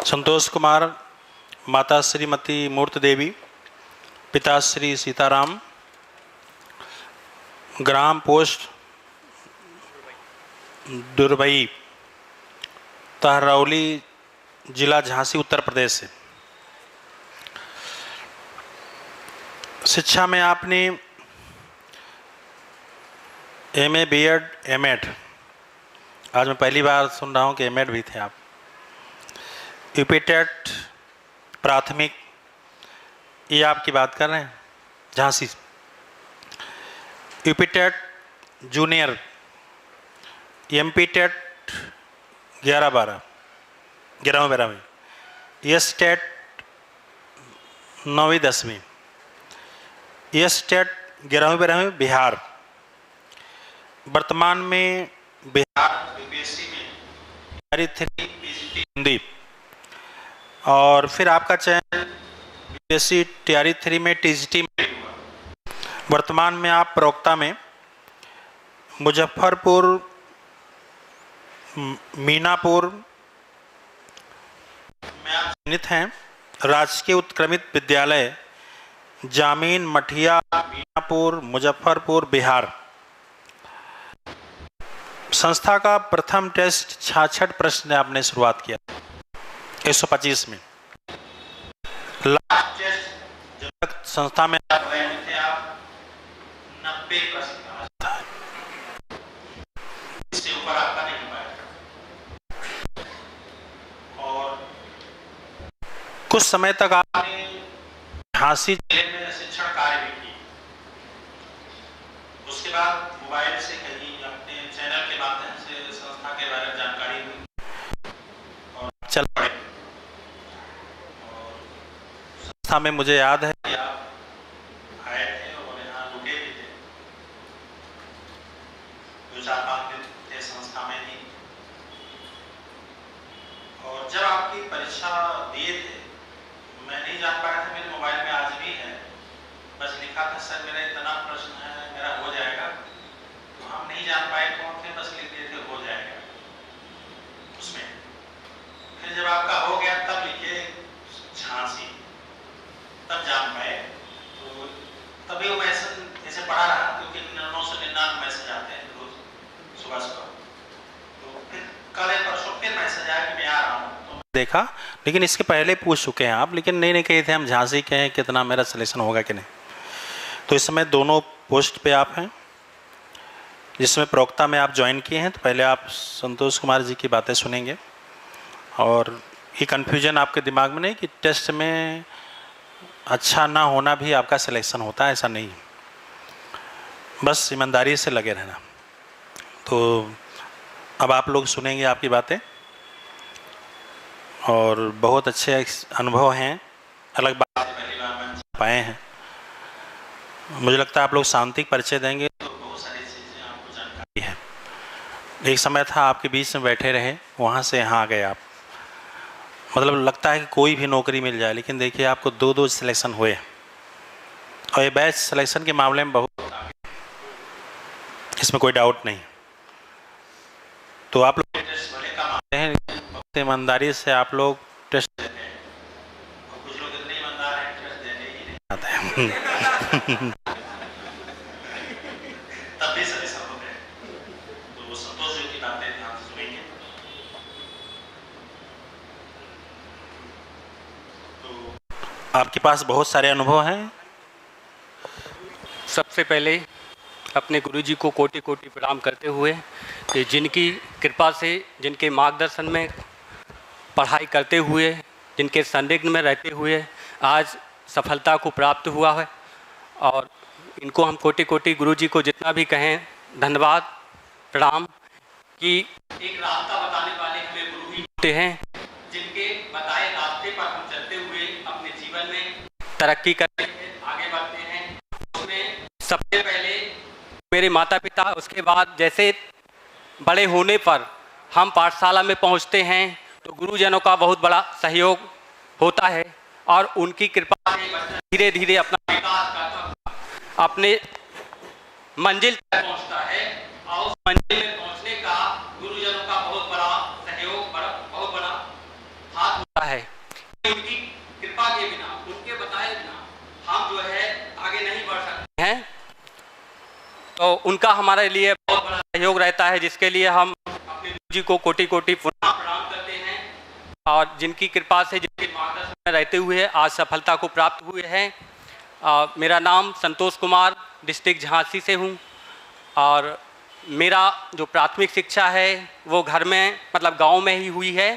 संतोष कुमार, माता श्रीमती मूर्त देवी, पिता श्री सीताराम, ग्राम पोस्ट दुर्बई, तहरौली, जिला झांसी, उत्तर प्रदेश से। शिक्षा में आपने एमए, बीएड, एमएड, आज मैं पहली बार सुन रहा हूँ कि एमएड भी थे आप। यूपीटेट प्राथमिक, ये आपकी बात कर रहे हैं झांसी। यूपीटेट जूनियर, एमपीटेट 11-12, 11वीं, एस टेट 9वीं 10वीं, एस टेट 11वीं बिहार। वर्तमान में बिहार यूपीएससी में तैयारी 3 पीजीटी हिंदी, और फिर आपका चयन यूपीएससी तैयारी 3 में टीजीटी में हुआ। वर्तमान में आप प्रवक्ता में मुजफ्फरपुर, मीनापुर में आप चयनित हैं। राजकीय उत्क्रमित विद्यालय जामीन मठिया, मीनापुर, मुजफ्फरपुर, बिहार। संस्था का प्रथम टेस्ट 66 प्रश्न आपने शुरुआत किया 125 में। लास्ट टेस्ट जब तक संस्था में आप गए थे आप 90 प्रश्न था, इससे ऊपर आपका नहीं पाया। और कुछ समय तक आपने झांसी जिले में शिक्षण कार्य भी किया। उसके बाद मोबाइल से कहीं अपने चैनल के माध्यम से संस्था के बारे में जानकारी हुई और चल पड़े। और संस्था में मुझे याद है कि आप आए थे और यहाँ रुके भी थे, 2-4-5 दिन थे संस्था में ही। और जब आपकी परीक्षा दिए थे, मैं नहीं जान पाया था, मेरे मोबाइल में आज भी है, बस लिखा था सर मेरा इतना प्रश्न है, मेरा हो जाएगा। तो हम नहीं जान पाए कौन थे, बस लिख दिए थे हो जाएगा उसमें। फिर जब आपका हो गया तब लिखे झांसी, तब जान पाए। तो तभी वो मैसेज ऐसे पढ़ा रहा, क्योंकि 999 मैसेज आते हैं रोज सुबह सुबह। तो फिर कल परसों फिर मैसेज आया कि मैं आ रहा हूँ, तो देखा। लेकिन इसके पहले पूछ चुके हैं आप, लेकिन नहीं कहे थे हम झांसी के हैं, कितना मेरा सिलेक्शन होगा कि नहीं। तो इस समय दोनों पोस्ट पे आप हैं, जिसमें प्रवक्ता में आप ज्वाइन किए हैं। तो पहले आप संतोष कुमार जी की बातें सुनेंगे, और ये कन्फ्यूजन आपके दिमाग में नहीं कि टेस्ट में अच्छा ना होना भी आपका सिलेक्शन होता है, ऐसा नहीं। बस ईमानदारी से लगे रहना। तो अब आप लोग सुनेंगे आपकी बातें, और बहुत अच्छे अनुभव हैं, अलग बात पहली बार में पाए हैं। मुझे लगता है आप लोग शांतिक परिचय देंगे तो बहुत सारी चीज़ें आपको जानकारी है। एक समय था आपके बीच में बैठे रहे, वहाँ से यहाँ आ गए आप। मतलब लगता है कि कोई भी नौकरी मिल जाए, लेकिन देखिए आपको 2 सिलेक्शन हुए, और ये बैच सिलेक्शन के मामले में बहुत, इसमें कोई डाउट नहीं। तो आप लोग टेस्ट भले कम आते हैं, बहुत ईमानदारी से आप लोग टेस्ट देते हैं, और कुछ लोग इतने ईमानदार हैं टेस्ट देने ही नहीं आते हैं। तब भी सिलेक्शन हो गए। तो वो संतोष जी की बातें ध्यान से सुनेंगे। तो आपके पास बहुत सारे अनुभव हैं। सबसे पहले अपने गुरुजी को कोटि कोटि प्रणाम करते हुए कि जिनकी कृपा से, जिनके मार्गदर्शन में पढ़ाई करते हुए, जिनके संदिग्ध में रहते हुए आज सफलता को प्राप्त हुआ है। और इनको हम कोटि कोटि गुरुजी को जितना भी कहें धन्यवाद, प्रणाम। कि एक रास्ता बताने वाले हमें गुरु ही होते हैं, जिनके बताए रास्ते पर हम चलते हुए अपने जीवन में तरक्की करते हैं, आगे बढ़ते हैं। उसमें सबसे पहले मेरे माता पिता, उसके बाद जैसे बड़े होने पर हम पाठशाला में पहुंचते हैं तो गुरुजनों का बहुत बड़ा सहयोग होता है, और उनकी कृपा से धीरे धीरे अपना विकास करता हुआ अपने मंजिल तक पहुंचता है। और उस मंजिल में पहुंचने का गुरुजनों का बहुत बड़ा सहयोग, बहुत बड़ा हाथ होता है। तो उनका हमारे लिए बहुत बड़ा सहयोग रहता है, जिसके लिए हम अपने गुरु जी को कोटि कोटि प्रणाम करते हैं, और जिनकी कृपा से, जिनके मार्गदर्शन में रहते हुए आज सफलता को प्राप्त हुए हैं। मेरा नाम संतोष कुमार, डिस्ट्रिक्ट झांसी से हूँ, और मेरा जो प्राथमिक शिक्षा है वो घर में मतलब गांव में ही हुई है,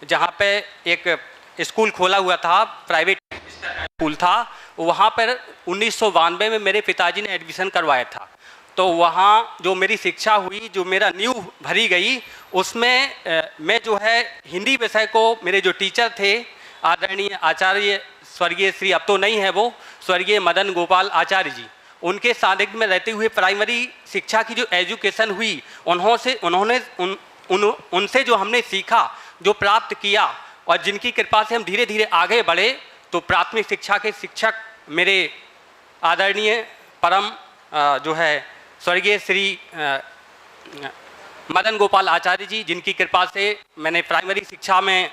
जहाँ पे एक स्कूल खोला हुआ था, प्राइवेट स्कूल था। वहाँ पर 1992 में मेरे पिताजी ने एडमिशन करवाया था। तो वहाँ जो मेरी शिक्षा हुई, जो मेरा नींव भरी गई, उसमें मैं जो है हिंदी विषय को, मेरे जो टीचर थे आदरणीय आचार्य स्वर्गीय श्री, अब तो नहीं है वो, स्वर्गीय मदन गोपाल आचार्य जी, उनके सानिध्य में रहते हुए प्राइमरी शिक्षा की जो एजुकेशन हुई, उनसे जो हमने सीखा, जो प्राप्त किया, और जिनकी कृपा से हम धीरे धीरे आगे बढ़े, तो प्राथमिक शिक्षा के शिक्षक मेरे आदरणीय परम जो है स्वर्गीय श्री मदन गोपाल आचार्य जी, जिनकी कृपा से मैंने प्राइमरी शिक्षा में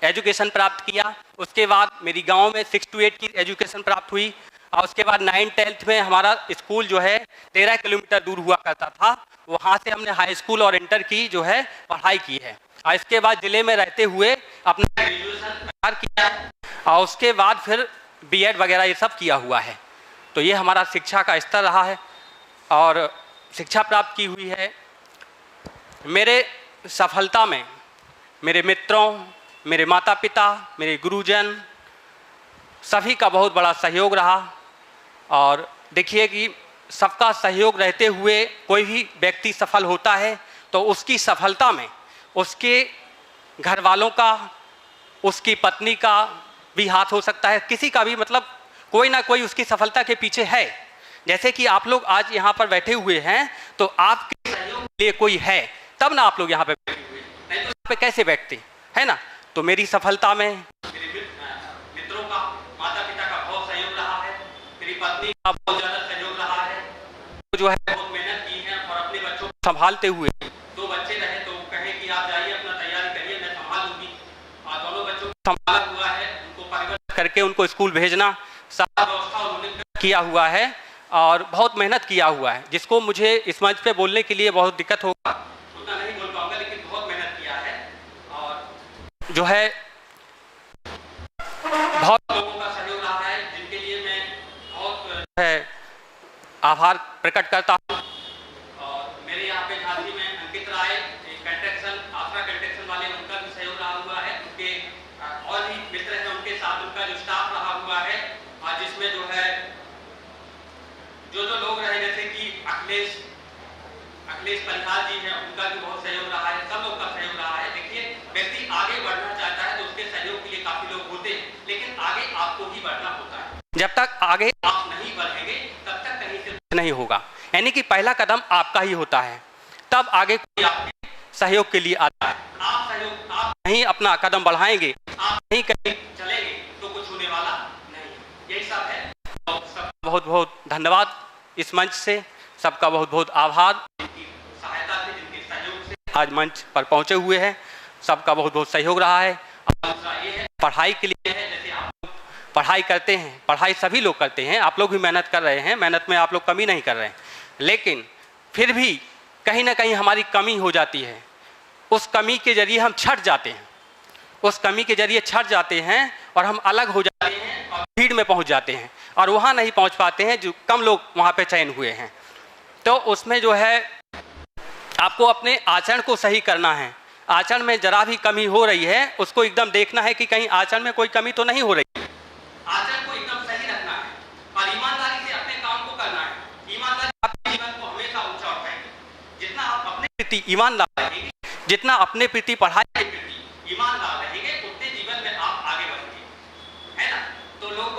एजुकेशन प्राप्त किया। उसके बाद मेरी गांव में 6 to 8 की एजुकेशन प्राप्त हुई, और उसके बाद 9th-10th में हमारा स्कूल जो है 13 किलोमीटर दूर हुआ करता था, वहाँ से हमने हाई स्कूल और इंटर की जो है पढ़ाई की है। और इसके बाद ज़िले में रहते हुए अपना ग्रेजुएशन किया है, और उसके बाद फिर बीएड वगैरह ये सब किया हुआ है। तो ये हमारा शिक्षा का स्तर रहा है और शिक्षा प्राप्त की हुई है। मेरे सफलता में मेरे मित्रों, मेरे माता पिता, मेरे गुरुजन, सभी का बहुत बड़ा सहयोग रहा। और देखिए कि सबका सहयोग रहते हुए कोई भी व्यक्ति सफल होता है, तो उसकी सफलता में उसके घर वालों का, उसकी पत्नी का भी हाथ हो सकता है, किसी का भी, मतलब कोई ना कोई उसकी सफलता के पीछे है। जैसे कि आप लोग आज यहाँ पर बैठे हुए हैं, तो आपके सहयोग के लिए कोई है, तब ना आप लोग यहाँ पे बैठे हुए, नहीं तो यहाँ पे कैसे बैठते, है ना। तो मेरी सफलता में मेरे मित्रों का, माता पिता का बहुत सहयोग रहा है, मेरी पत्नी का बहुत ज़्यादा सहयोग रहा है, वो जो है बहुत मेहनत की है, और अपने बच्चों को संभालते हुए, 2 बच्चे रहे तो कहें कि आप जाइए अपना तैयारी करिए, मैं संभाल लूँगी, और दोनों बच्चों को संभाला हुआ है, उनको परिवर्तन करके उनको स्कूल भेजना, सारा व्यवस्था उन्होंने किया हुआ है, और बहुत मेहनत किया हुआ है, जिसको मुझे इस मंच पे बोलने के लिए बहुत दिक्कत होगा, उतना नहीं बोल पाऊंगा, लेकिन बहुत मेहनत किया है। और जो है बहुत लोगों का सहयोग रहा है, जिनके लिए मैं बहुत है आभार प्रकट करता हूँ। और मेरे यहाँ पे झांसी में अंकित राय कंस्ट्रक्शन, आसरा कंस्ट्रक्शन वाले, उनका भी सहयोग रहा हुआ है, उनके और भी मित्र हैं, उनके साथ उनका जो स्टाफ रहा हुआ है, और जिसमें जो है जो लोग रहे, जैसे कि अखिलेश परिहार जी हैं, उनका भी बहुत सहयोग रहा है, सब लोग का सहयोग रहा है। देखिए, व्यक्ति आगे बढ़ना चाहता है तो उसके सहयोग के लिए काफी लोग होते हैं, लेकिन आगे आपको ही बढ़ना होता है। जब तक आगे आप नहीं बढ़ेंगे तब तक कहीं से नहीं होगा, यानी कि पहला कदम आपका ही होता है, तब आगे कोई आपके सहयोग के लिए आता है। आप नहीं अपना कदम बढ़ाएंगे, आप नहीं कहीं चलेंगे, तो कुछ होने वाला नहीं। यही सब है। सबका बहुत बहुत धन्यवाद इस मंच से, सबका बहुत बहुत आभार, जिनकी सहायता से, जिनके सहयोग से आज मंच पर पहुंचे हुए हैं, सबका बहुत बहुत सहयोग रहा है। और दूसरा ये है, पढ़ाई के लिए है, जैसे आप लोग पढ़ाई करते हैं, पढ़ाई सभी लोग करते हैं, आप लोग भी मेहनत कर रहे हैं, मेहनत में आप लोग कमी नहीं कर रहे हैं, लेकिन फिर भी कहीं ना कहीं हमारी कमी हो जाती है। उस कमी के जरिए हम छट जाते हैं, उस कमी के जरिए छट जाते हैं, और हम अलग हो जाते हैं और भीड़ में पहुंच जाते हैं, और वहाँ नहीं पहुंच पाते हैं, जो कम लोग वहाँ पे चयन हुए हैं। तो उसमें जो है आपको अपने आचरण को सही करना है। आचरण में जरा भी कमी हो रही है, उसको एकदम देखना है कि कहीं आचरण में कोई कमी तो नहीं हो रही है। आचरण को एकदम सही रखना है, और ईमानदारी से अपने काम को करना है। ईमानदारी आपके जीवन को हमेशा ऊंचा उठाएगी। जितना आप अपने प्रति ईमानदार रहेंगे, जितना अपने प्रति पढ़ाई के प्रति ईमानदार रहेंगे, उतने जीवन में आप आगे बढ़ेंगे, है ना। तो लोग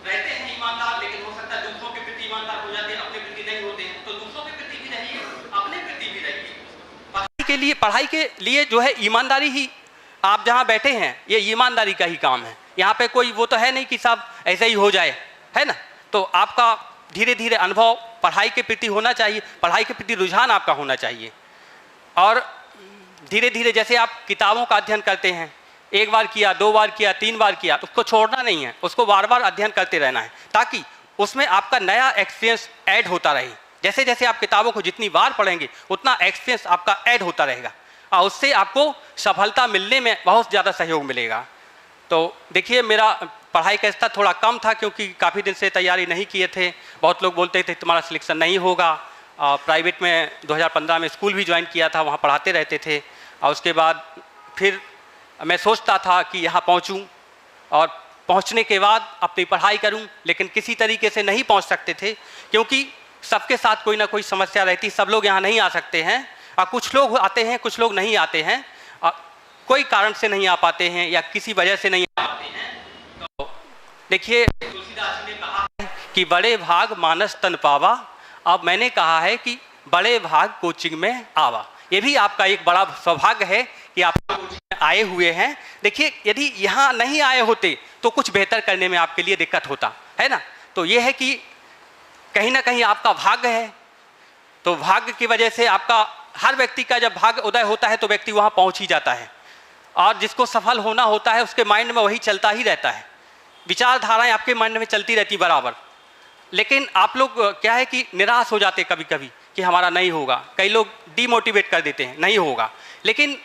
रहते हैं ईमानदार, लेकिन हो सकता है दूसरों के प्रति ईमानदार हो जाते हैं, अपने प्रति नहीं होते हैं। तो दूसरों के प्रति भी रहिए, अपने प्रति भी रहिए। पढ़ाई के लिए जो है ईमानदारी ही, आप जहाँ बैठे हैं ये ईमानदारी का ही काम है। यहाँ पे कोई वो तो है नहीं कि साहब ऐसे ही हो जाए, है ना। तो आपका धीरे धीरे अनुभव पढ़ाई के प्रति होना चाहिए, पढ़ाई के प्रति रुझान आपका होना चाहिए, और धीरे धीरे जैसे आप किताबों का अध्ययन करते हैं, 1 बार किया, 2 बार किया, 3 बार किया, उसको छोड़ना नहीं है, उसको बार बार अध्ययन करते रहना है, ताकि उसमें आपका नया एक्सपीरियंस ऐड होता रहे। जैसे जैसे आप किताबों को जितनी बार पढ़ेंगे उतना एक्सपीरियंस आपका ऐड होता रहेगा और उससे आपको सफलता मिलने में बहुत ज़्यादा सहयोग मिलेगा। तो देखिए, मेरा पढ़ाई का स्तर थोड़ा कम था क्योंकि काफ़ी दिन से तैयारी नहीं किए थे। बहुत लोग बोलते थे तुम्हारा सिलेक्शन नहीं होगा। प्राइवेट में 2015 में स्कूल भी ज्वाइन किया था, वहाँ पढ़ाते रहते थे। और उसके बाद फिर मैं सोचता था कि यहाँ पहुँचूँ और पहुँचने के बाद अपनी पढ़ाई करूँ, लेकिन किसी तरीके से नहीं पहुँच सकते थे क्योंकि सबके साथ कोई ना कोई समस्या रहती। सब लोग यहाँ नहीं आ सकते हैं और कुछ लोग आते हैं, कुछ लोग नहीं आते हैं, कोई कारण से नहीं आ पाते हैं या किसी वजह से नहीं आ पाते हैं। तो देखिए, तुलसीदास जी ने कहा है कि बड़े भाग मानस तन पावा। अब मैंने कहा है कि बड़े भाग कोचिंग में आवा। ये भी आपका एक बड़ा सौभाग्य है कि आप कोचिंग में आए हुए हैं। देखिए, यदि यहाँ नहीं आए होते तो कुछ बेहतर करने में आपके लिए दिक्कत होता है ना। तो ये है कि कहीं ना कहीं आपका भाग्य है। तो भाग्य की वजह से आपका, हर व्यक्ति का जब भाग्य उदय होता है तो व्यक्ति वहाँ पहुँच ही जाता है। और जिसको सफल होना होता है उसके माइंड में वही चलता ही रहता है, विचारधाराएं आपके माइंड में चलती रहती बराबर। लेकिन आप लोग क्या है कि निराश हो जाते कभी कभी कि हमारा नहीं होगा। कई लोग डीमोटिवेट कर देते हैं, नहीं होगा। लेकिन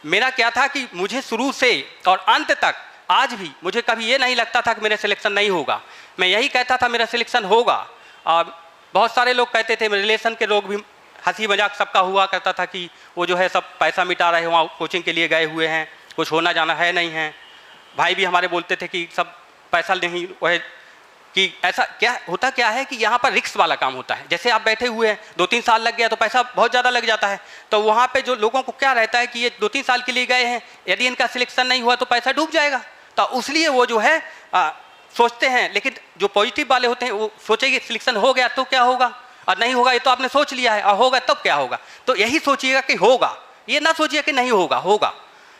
मेरा क्या था कि मुझे शुरू से और अंत तक आज भी मुझे कभी ये नहीं लगता था कि मेरा सिलेक्शन नहीं होगा। मैं यही कहता था मेरा सिलेक्शन होगा। और बहुत सारे लोग कहते थे, मेरे रिलेशन के लोग भी, हंसी मजाक सबका हुआ करता था कि वो जो है सब पैसा मिटा रहे हैं, वहाँ कोचिंग के लिए गए हुए हैं, कुछ होना जाना है नहीं है। भाई भी हमारे बोलते थे कि सब पैसा नहीं, वह कि ऐसा क्या होता, क्या है कि यहाँ पर रिस्क वाला काम होता है। जैसे आप बैठे हुए हैं, 2-3 साल लग गया तो पैसा बहुत ज़्यादा लग जाता है। तो वहाँ पे जो लोगों को क्या रहता है कि ये 2-3 साल के लिए गए हैं, यदि इनका सिलेक्शन नहीं हुआ तो पैसा डूब जाएगा। तो उसलिए वो जो है सोचते हैं। लेकिन जो पॉजिटिव वाले होते हैं वो सोचेंगे सिलेक्शन हो गया तो क्या होगा, और नहीं होगा ये तो आपने सोच लिया है, और होगा तब क्या होगा। तो यही सोचिएगा कि होगा, ये ना सोचिए कि नहीं होगा, होगा,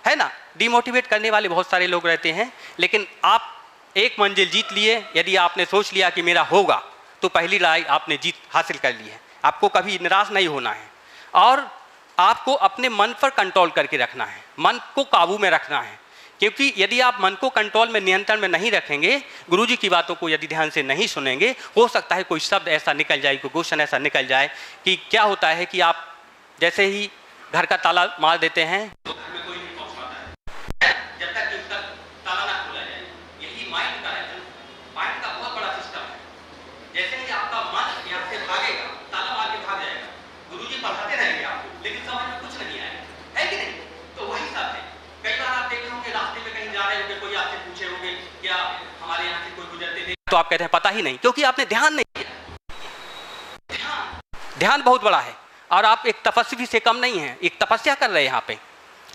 है ना। डिमोटिवेट करने वाले बहुत सारे लोग रहते हैं। लेकिन आप एक मंजिल जीत लिए। यदि आपने सोच लिया कि मेरा होगा तो पहली लड़ाई आपने जीत हासिल कर ली है। आपको कभी निराश नहीं होना है और आपको अपने मन पर कंट्रोल करके रखना है, मन को काबू में रखना है। क्योंकि यदि आप मन को कंट्रोल में, नियंत्रण में नहीं रखेंगे, गुरुजी की बातों को यदि ध्यान से नहीं सुनेंगे, हो सकता है कोई शब्द ऐसा निकल जाए, कोई क्वेश्चन ऐसा निकल जाए कि क्या होता है कि आप जैसे ही घर का ताला मार देते हैं तो घर में कोई नहीं पहुंच पाता है जब तक कि उसका ताला ना खोला जाए। यही माइंड का है, माइंड का बहुत बड़ा सिस्टम है। जैसे ही आपका मन यहाँ से भागेगा, ताला मार के भाग जाएगा। गुरुजी पढ़ाते रहेंगे आपको, लेकिन समझ में कुछ नहीं आएगा, है कि नहीं। तो वही सब है। कई बार आप देखे होंगे रास्ते में कहीं जा रहे होंगे, कोई आपसे पूछे होंगे क्या हमारे यहाँ से कोई गुजरते थे, तो आप कहते हैं पता ही नहीं, क्योंकि आपने ध्यान नहीं किया। ध्यान बहुत बड़ा है और आप एक तपस्वी से कम नहीं है, एक तपस्या कर रहे हैं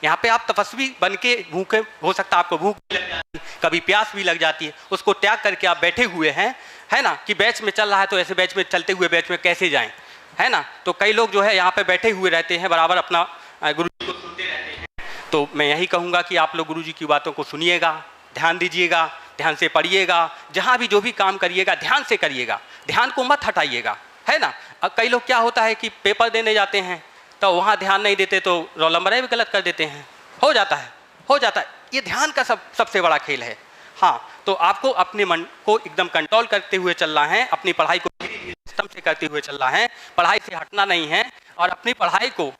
यहाँ पे आप तपस्वी बन के भूखे, हो सकता है आपको भूख भी लग जाती है, कभी प्यास भी लग जाती है, उसको त्याग करके आप बैठे हुए हैं, है ना। कि बैच में चल रहा है तो ऐसे बैच में, चलते हुए बैच में कैसे जाएं, है ना। तो कई लोग जो है यहाँ पे बैठे हुए रहते हैं, बराबर अपना गुरु जी को सुनते रहते हैं। तो मैं यही कहूँगा कि आप लोग गुरु जी की बातों को सुनिएगा, ध्यान दीजिएगा, ध्यान से पढ़िएगा, जहाँ भी जो भी काम करिएगा ध्यान से करिएगा, ध्यान को मत हटाइएगा, है ना। अब कई लोग क्या होता है कि पेपर देने जाते हैं तो वहाँ ध्यान नहीं देते तो रोल नंबर भी गलत कर देते हैं, हो जाता है। ये ध्यान का सबसे बड़ा खेल है। हाँ, तो आपको अपने मन को एकदम कंट्रोल करते हुए चलना है, अपनी पढ़ाई को धीरे धीरे सिस्टम से करते हुए चलना है, पढ़ाई से हटना नहीं है। और अपनी पढ़ाई को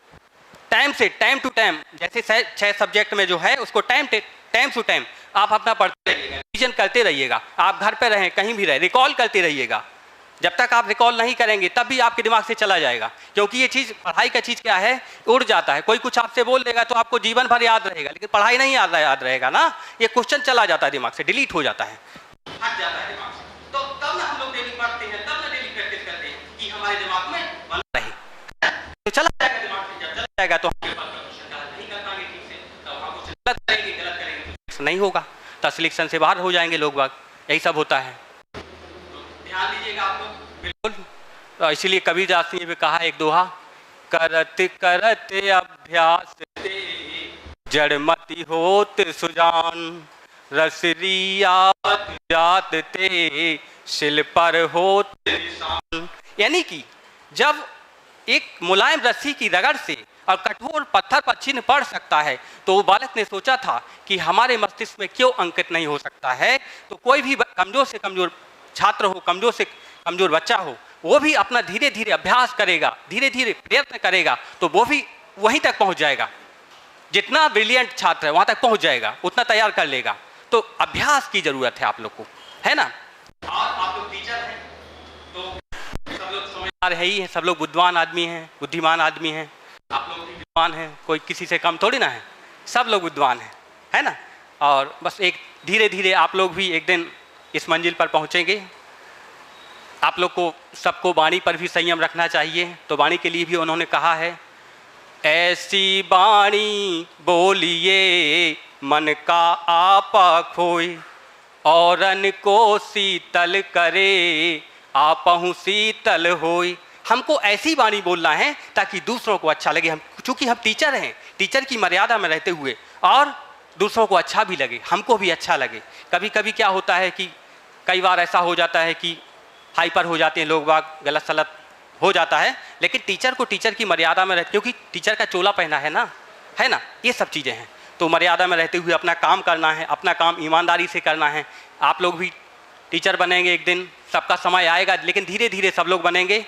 टाइम से, टाइम टू टाइम, जैसे 6 सब्जेक्ट में जो है उसको टाइम टू टाइम आप अपना पढ़ते रहिएगा, रिविजन करते रहिएगा। आप घर पे रहें, कहीं भी रहें, रिकॉल करते रहिएगा। जब तक आप रिकॉल नहीं करेंगे तब भी आपके दिमाग से चला जाएगा। क्योंकि ये चीज़, पढ़ाई का चीज़ क्या है, उड़ जाता है। कोई कुछ आपसे बोल देगा तो आपको जीवन भर याद रहेगा, लेकिन पढ़ाई नहीं याद रहेगा ना। ये क्वेश्चन चला जाता है दिमाग से, डिलीट हो जाता है, हट जाता है दिमाग से। तो तब ना हम लोग डेली पढ़ते हैं, तब ना डेली प्रैक्टिस करते हैं कि हमारे दिमाग में बना रहे। तो चला जाएगा दिमाग से, जब चला जाएगा तो हम नहीं कर पाएंगे ठीक से, तो हम कुछ गलत करेंगे तो नहीं होगा, तो सिलेक्शन से बाहर हो जाएंगे लोग बाग। यही सब होता है। ध्यान दीजिएगा आप लोग, बिल्कुल। तो इसीलिए कबीरदास ने भी कहा एक दोहा, करत करत अभ्यास ते जड़मति होत सुजान, रसरी आवत जात ते शिल पर होत निशान। यानी कि जब एक मुलायम रस्सी की रगड़ से और कठोर पत्थर पर चिन्ह पड़ सकता है, तो वो बालक ने सोचा था कि हमारे मस्तिष्क में क्यों अंकित नहीं हो सकता है। तो कोई भी कमजोर से कमजोर छात्र हो, कमजोर से कमजोर बच्चा हो, वो भी अपना धीरे धीरे अभ्यास करेगा, धीरे धीरे प्रयत्न करेगा, तो वो भी वहीं तक पहुंच जाएगा। जितना ब्रिलियंट छात्र है वहां तक पहुंच जाएगा, उतना तैयार कर लेगा। तो अभ्यास की जरूरत है आप लोग को, है ना। और आप लोग टीचर हैं तो सब लोग समझदार है ही है, सब लोग बुद्धिमान आदमी हैं, बुद्धिमान आदमी हैं। आप लोग भी बुद्धिमान हैं, कोई किसी से कम थोड़ी ना है, सब लोग बुद्धिमान हैं, है ना। और बस एक धीरे धीरे आप लोग भी एक दिन इस मंजिल पर पहुंचेंगे। आप लोग को सबको वाणी पर भी संयम रखना चाहिए। तो वाणी के लिए भी उन्होंने कहा है, ऐसी वाणी बोलिए मन का आपा खोए, औरन को शीतल करे आपहु शीतल होए। हमको ऐसी वाणी बोलना है ताकि दूसरों को अच्छा लगे। हम चूँकि हम टीचर हैं, टीचर की मर्यादा में रहते हुए, और दूसरों को अच्छा भी लगे, हमको भी अच्छा लगे। कभी कभी क्या होता है कि कई बार ऐसा हो जाता है कि हाइपर हो जाते हैं लोग बाग, गलत सलत हो जाता है, लेकिन टीचर को टीचर की मर्यादा में रहते, क्योंकि टीचर का चोला पहना है ना, है ना, ये सब चीज़ें हैं। तो मर्यादा में रहते हुए अपना काम करना है, अपना काम ईमानदारी से करना है। आप लोग भी टीचर बनेंगे एक दिन, सबका समय आएगा, लेकिन धीरे धीरे सब लोग बनेंगे।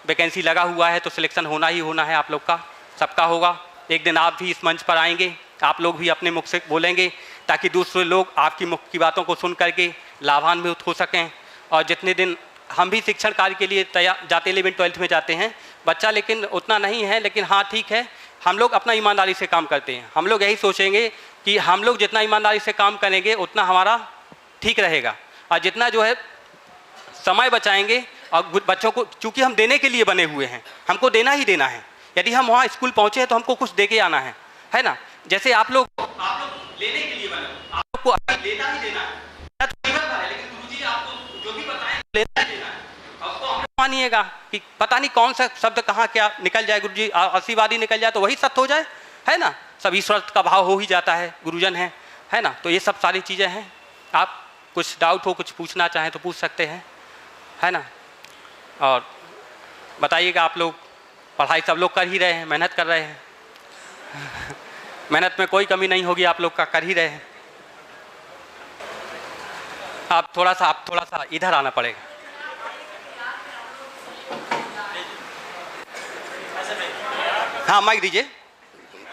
वैकेंसी लगा हुआ है तो सिलेक्शन होना ही होना है आप लोग का, सबका होगा। एक दिन आप भी इस मंच पर आएंगे, आप लोग भी अपने मुख से बोलेंगे ताकि दूसरे लोग आपकी मुख की बातों को सुन करके लाभान्वित हो सकें। और जितने दिन हम भी शिक्षण कार्य के लिए तैयार जाते 11वीं-12वीं में जाते हैं बच्चा, लेकिन उतना नहीं है, लेकिन हाँ ठीक है, हम लोग अपना ईमानदारी से काम करते हैं। हम लोग यही सोचेंगे कि हम लोग जितना ईमानदारी से काम करेंगे उतना हमारा ठीक रहेगा, और जितना जो है समय बचाएंगे। और बच्चों को, चूँकि हम देने के लिए बने हुए हैं, हमको देना ही देना है। यदि हम वहाँ स्कूल पहुँचे हैं तो हमको कुछ दे के आना है ना। जैसे आप लोग लेने के लिए बने, आप लोग को अभी लेना ही देना है, लेकिन गुरुजी आपको जो भी बताएं लेना ही देना है। और उसको हम मानिएगा कि पता नहीं कौन सा शब्द कहाँ क्या निकल जाए, गुरुजी आशीर्वादी निकल जाए तो वही सत्य हो जाए, है ना। सब ईश्वर का भाव हो ही जाता है, गुरुजन है ना। तो ये सब सारी चीज़ें हैं। आप कुछ डाउट हो, कुछ पूछना चाहें तो पूछ सकते हैं, है ना। और बताइएगा, आप लोग पढ़ाई सब लोग कर ही रहे हैं, मेहनत कर रहे हैं, मेहनत में कोई कमी नहीं होगी, आप लोग का कर ही रहे हैं। आप थोड़ा सा इधर आना पड़ेगा। हाँ माइक दीजिए,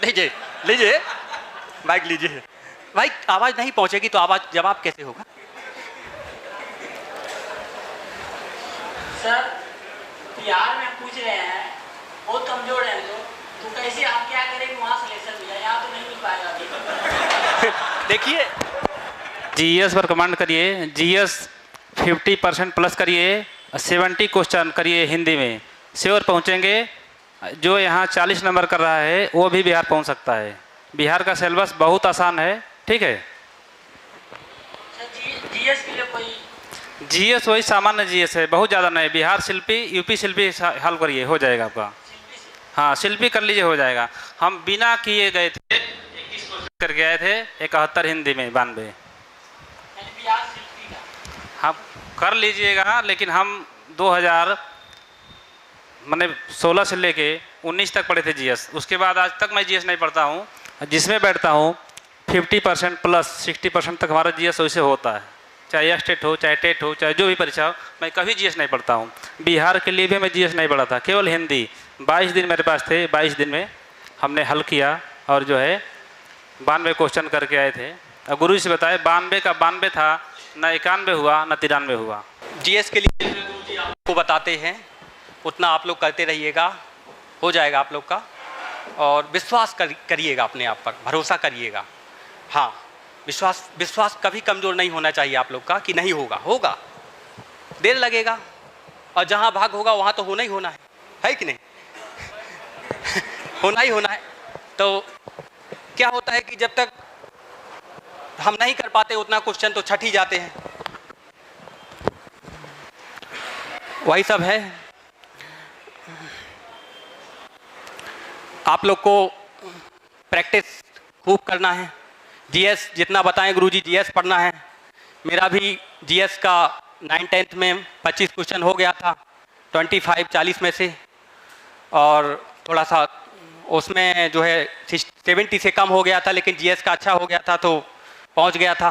लीजिए माइक लीजिए। भाई आवाज़ नहीं पहुंचेगी तो आवाज़ जवाब कैसे होगा। सर बिहार में पूछ रहे हैं, बहुत कमजोर हैं तो कैसे आप क्या करेंगे, वहाँ सिलेक्शन मिला, यहाँ तो नहीं मिल पाएगा अभी। देखिए, जीएस पर कमांड करिए, जीएस 50% प्लस करिए, 70 क्वेश्चन करिए हिंदी में, श्योर पहुँचेंगे। जो यहाँ 40 नंबर कर रहा है वो भी बिहार पहुँच सकता है। बिहार का सिलेबस बहुत आसान है, ठीक है। जीएस के लिए कोई जीएस वही सामान्य जीएस है, बहुत ज़्यादा नहीं। बिहार शिल्पी, यूपी शिल्पी हल करिए, हो जाएगा आपका। हाँ शिल्पी कर लीजिए, हो जाएगा। हम बिना किए गए थे, 21 क्वेश्चन करके आए थे, 71 हिंदी में 92। हाँ कर लीजिएगा, लेकिन हम 2016 से लेके 19 तक पढ़े थे जीएस। उसके बाद आज तक मैं जीएस नहीं पढ़ता हूँ। जिसमें बैठता हूँ 50% प्लस 60% तक हमारा जीएस वैसे होता है, चाहे स्टेट हो, चाहे टेट हो, चाहे जो भी परीक्षा हो। मैं कभी जीएस नहीं पढ़ता हूँ। बिहार के लिए भी मैं जीएस नहीं पढ़ा था, केवल हिंदी 22 दिन मेरे पास थे। 22 दिन में हमने हल किया और जो है 92 क्वेश्चन करके आए थे। और गुरु से बताए 92 का 92 था, न 91 हुआ न 93 हुआ। जीएस के लिए गुरु जी आपको बताते हैं, उतना आप लोग करते रहिएगा, हो जाएगा आप लोग का। और विश्वास करिएगा, अपने आप पर भरोसा करिएगा। हाँ विश्वास कभी कमज़ोर नहीं होना चाहिए आप लोग का कि नहीं होगा, देर लगेगा, और जहाँ भाग होगा वहाँ तो होना ही होना है कि नहीं। होना ही होना है। तो क्या होता है कि जब तक हम नहीं कर पाते उतना क्वेश्चन तो छट ही जाते हैं, वही सब है। आप लोग को प्रैक्टिस खूब करना है। जीएस जितना बताएं गुरुजी, जीएस पढ़ना है। मेरा भी जीएस का 9-10 में 25 क्वेश्चन हो गया था, 25-40 में से, और थोड़ा सा उसमें जो है 70 से कम हो गया था, लेकिन जीएस का अच्छा हो गया था तो पहुंच गया था।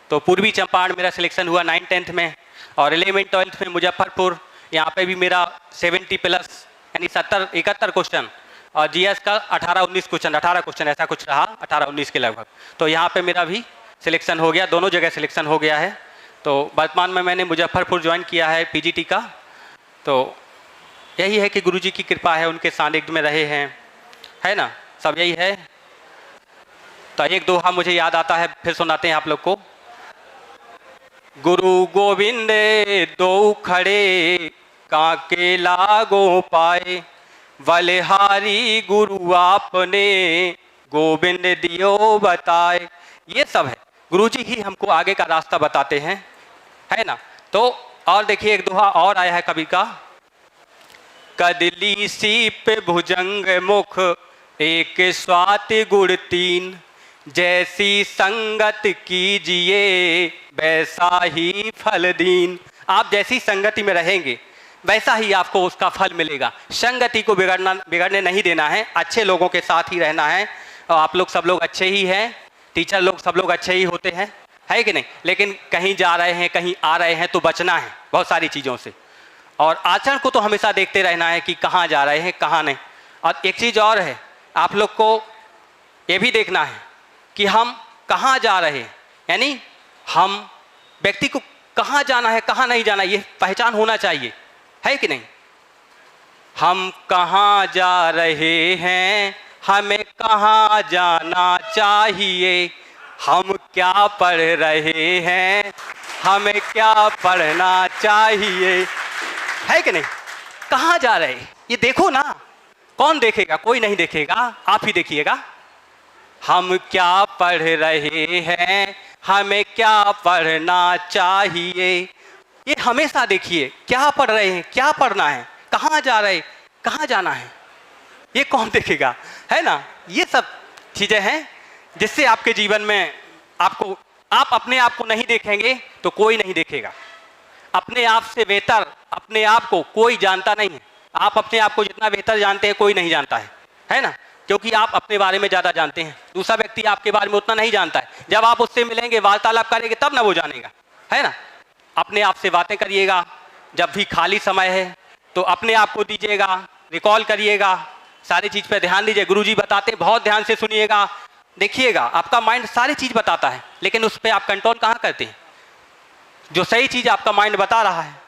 तो पूर्वी चंपारण मेरा सिलेक्शन हुआ 9-10 में, और 11-12 में मुजफ्फरपुर, यहाँ पे भी मेरा 70 प्लस यानी 71 क्वेश्चन और जीएस का 18-19 क्वेश्चन, 18 क्वेश्चन ऐसा कुछ रहा, 18-19 के लगभग। तो यहाँ पे मेरा भी सिलेक्शन हो गया, दोनों जगह सिलेक्शन हो गया है। तो वर्तमान में मैंने मुजफ्फरपुर ज्वाइन किया है पीजीटी का। तो यही है कि गुरुजी की कृपा है, उनके सानिध्य में रहे हैं, है ना, सब यही है। तो एक दोहा मुझे याद आता है, फिर सुनाते हैं आप लोग को। गुरु गोविंद दो खड़े काके लागो पाए, बलिहारी गुरु आपने गोविंद दियो बताए। ये सब है, गुरुजी ही हमको आगे का रास्ता बताते हैं, है ना। तो और देखिए एक दोहा और आया है कवि का। कदली सीप भुजंग मुख एक स्वाति गुण तीन, जैसी संगत कीजिए वैसा ही फल दीन। आप जैसी संगति में रहेंगे वैसा ही आपको उसका फल मिलेगा। संगति को बिगड़ने नहीं देना है, अच्छे लोगों के साथ ही रहना है। और आप लोग सब लोग अच्छे ही हैं, टीचर लोग सब लोग अच्छे ही होते हैं, है कि नहीं। लेकिन कहीं जा रहे हैं, कहीं आ रहे हैं तो बचना है बहुत सारी चीज़ों से। और आचरण को तो हमेशा देखते रहना है कि कहाँ जा रहे हैं कहाँ नहीं। और एक चीज़ और है, आप लोग को ये भी देखना है कि हम कहाँ जा रहे हैं, यानी हम व्यक्ति को कहाँ जाना है कहाँ नहीं जाना, ये पहचान होना चाहिए, है कि नहीं। हम कहाँ जा रहे हैं, हमें कहाँ जाना चाहिए, हम क्या पढ़ रहे हैं, हमें क्या पढ़ना चाहिए, है कि नहीं। कहाँ जा रहे हैं ये देखो ना, कौन देखेगा, कोई नहीं देखेगा, आप ही देखिएगा। हम क्या पढ़ रहे हैं, हमें क्या पढ़ना चाहिए, ये हमेशा देखिए। क्या पढ़ रहे हैं, क्या पढ़ना है, कहाँ जा रहे हैं, कहाँ जाना है, ये कौन देखेगा, है ना। ये सब चीज़ें हैं जिससे आपके जीवन में आपको, आप अपने आप को नहीं देखेंगे तो कोई नहीं देखेगा। अपने आप से बेहतर अपने आप को कोई जानता नहीं है। आप अपने आप को जितना बेहतर जानते हैं कोई नहीं जानता है ना, क्योंकि आप अपने बारे में ज़्यादा जानते हैं। दूसरा व्यक्ति आपके बारे में उतना नहीं जानता है। जब आप उससे मिलेंगे, वार्तालाप करेंगे, तब ना वो जानेगा, है ना। अपने आप से बातें करिएगा, जब भी खाली समय है तो अपने आप को दीजिएगा, रिकॉल करिएगा, सारी चीज़ पे ध्यान दीजिए। गुरुजी बताते हैं, बहुत ध्यान से सुनिएगा, देखिएगा। आपका माइंड सारी चीज़ बताता है, लेकिन उस पर आप कंट्रोल कहाँ करते हैं। जो सही चीज़ आपका माइंड बता रहा है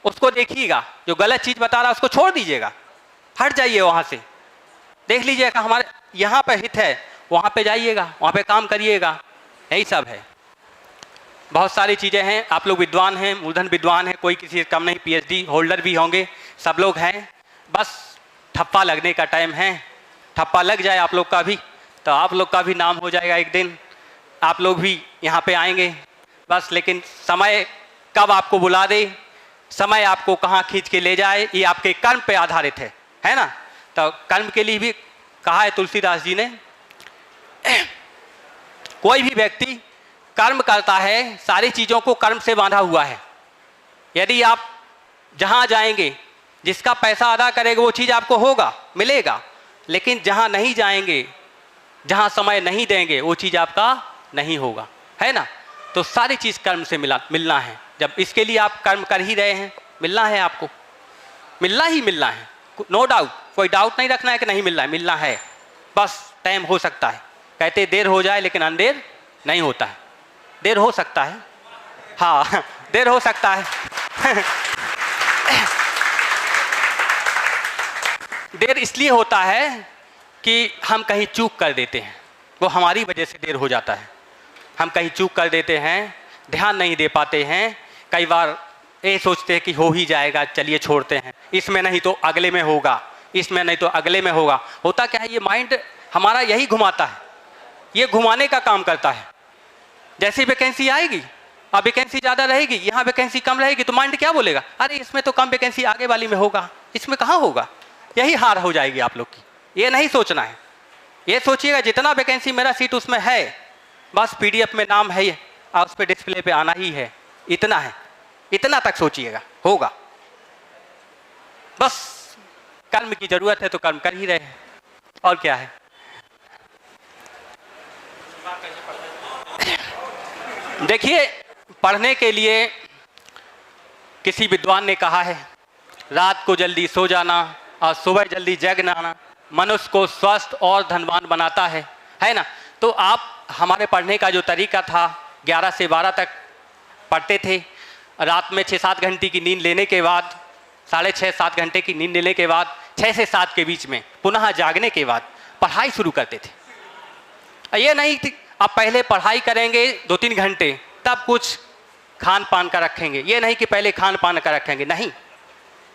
उसको देखिएगा, जो गलत चीज़ बता रहा है उसको छोड़ दीजिएगा, हट जाइए वहाँ से। देख लीजिएगा हमारे यहाँ पे हित है, वहाँ पे जाइएगा, वहाँ पे काम करिएगा, यही सब है। बहुत सारी चीज़ें हैं। आप लोग विद्वान हैं, मूर्धन विद्वान हैं, कोई किसी से कम नहीं, पीएचडी होल्डर भी होंगे, सब लोग हैं। बस ठप्पा लगने का टाइम है, ठप्पा लग जाए आप लोग का भी, तो आप लोग का भी नाम हो जाएगा एक दिन, आप लोग भी यहाँ पे आएंगे बस। लेकिन समय कब आपको बुला दे, समय आपको कहाँ खींच के ले जाए, ये आपके कर्म पे आधारित है ना। तो कर्म के लिए भी कहा है तुलसीदास जी ने, कोई भी व्यक्ति कर्म करता है, सारी चीज़ों को कर्म से बांधा हुआ है। यदि आप जहाँ जाएंगे, जिसका पैसा अदा करेगा वो चीज़ आपको होगा, मिलेगा। लेकिन जहाँ नहीं जाएंगे, जहाँ समय नहीं देंगे, वो चीज़ आपका नहीं होगा, है ना। तो सारी चीज़ कर्म से मिलना है। जब इसके लिए आप कर्म कर ही रहे हैं, मिलना है आपको, मिलना ही मिलना है, नो डाउट। कोई डाउट नहीं रखना है कि नहीं मिलना है, मिलना है। बस टाइम हो सकता है, कहते देर हो जाए लेकिन अंधेर नहीं होता है। देर हो सकता है, हाँ देर हो सकता है देर इसलिए होता है कि हम कहीं चूक कर देते हैं, वो हमारी वजह से देर हो जाता है। हम कहीं चूक कर देते हैं, ध्यान नहीं दे पाते हैं। कई बार ये सोचते हैं कि हो ही जाएगा, चलिए छोड़ते हैं, इसमें नहीं तो अगले में होगा, इसमें नहीं तो अगले में होगा। होता क्या है, ये माइंड हमारा यही घुमाता है, ये घुमाने का काम करता है। जैसी वैकेंसी आएगी, अब वैकेंसी ज़्यादा रहेगी, यहाँ वैकेंसी कम रहेगी, तो माइंड क्या बोलेगा, अरे इसमें तो कम वैकेंसी आगे वाली में होगा, इसमें कहाँ होगा। यही हार हो जाएगी आप लोग की। ये नहीं सोचना है, ये सोचिएगा जितना वैकेंसी मेरा सीट उसमें है, बस पीडीएफ में नाम है और उस पर डिस्प्ले पे आना ही है, इतना है, इतना तक सोचिएगा, होगा। बस कर्म की जरूरत है तो कर्म कर ही रहे हैं, और क्या है। देखिए, पढ़ने के लिए किसी विद्वान ने कहा है, रात को जल्दी सो जाना और सुबह जल्दी जगना मनुष्य को स्वस्थ और धनवान बनाता है ना। तो आप हमारे पढ़ने का जो तरीका था 11 से 12 तक पढ़ते थे, रात में 6-7 घंटे की नींद लेने के बाद 6.5-7 घंटे की नींद लेने के बाद 6 से 7 के बीच में पुनः जागने के बाद पढ़ाई शुरू करते थे। ये नहीं थी आप पहले पढ़ाई करेंगे 2-3 घंटे तब कुछ खान पान का रखेंगे, ये नहीं कि पहले खान पान का रखेंगे, नहीं,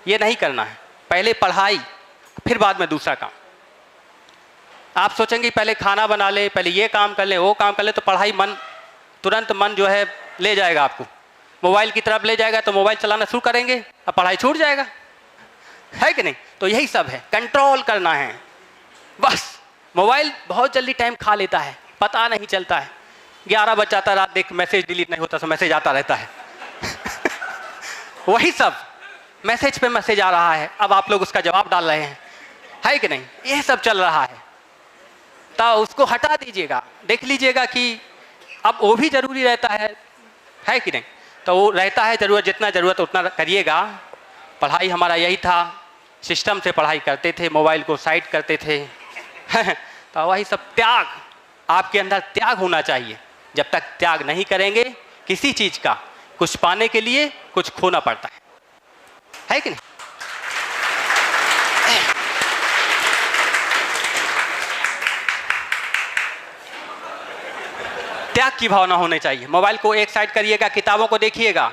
ये नहीं करना है। पहले पढ़ाई फिर बाद में दूसरा काम। आप सोचेंगे पहले खाना बना ले, पहले ये काम कर ले, वो काम कर ले, तो पढ़ाई तुरंत मन जो है ले जाएगा आपको मोबाइल की तरफ ले जाएगा, तो मोबाइल चलाना शुरू करेंगे और पढ़ाई छूट जाएगा, है कि नहीं। तो यही सब है, कंट्रोल करना है बस। मोबाइल बहुत जल्दी टाइम खा लेता है, पता नहीं चलता है। 11 बज जाता, रात देख मैसेज डिलीट नहीं होता, तो मैसेज आता रहता है वही सब मैसेज पे मैसेज आ रहा है, अब आप लोग उसका जवाब डाल रहे हैं, है कि नहीं। यह सब चल रहा है, तो उसको हटा दीजिएगा, देख लीजिएगा कि अब वो भी जरूरी रहता है कि नहीं। तो वो रहता है जरूरत, जितना ज़रूरत उतना करिएगा। पढ़ाई हमारा यही था, सिस्टम से पढ़ाई करते थे, मोबाइल को साइड करते थे तो वही सब त्याग, आपके अंदर त्याग होना चाहिए। जब तक त्याग नहीं करेंगे किसी चीज़ का, कुछ पाने के लिए कुछ खोना पड़ता है कि नहीं। त्याग की भावना होनी चाहिए। मोबाइल को एक साइड करिएगा, किताबों को देखिएगा,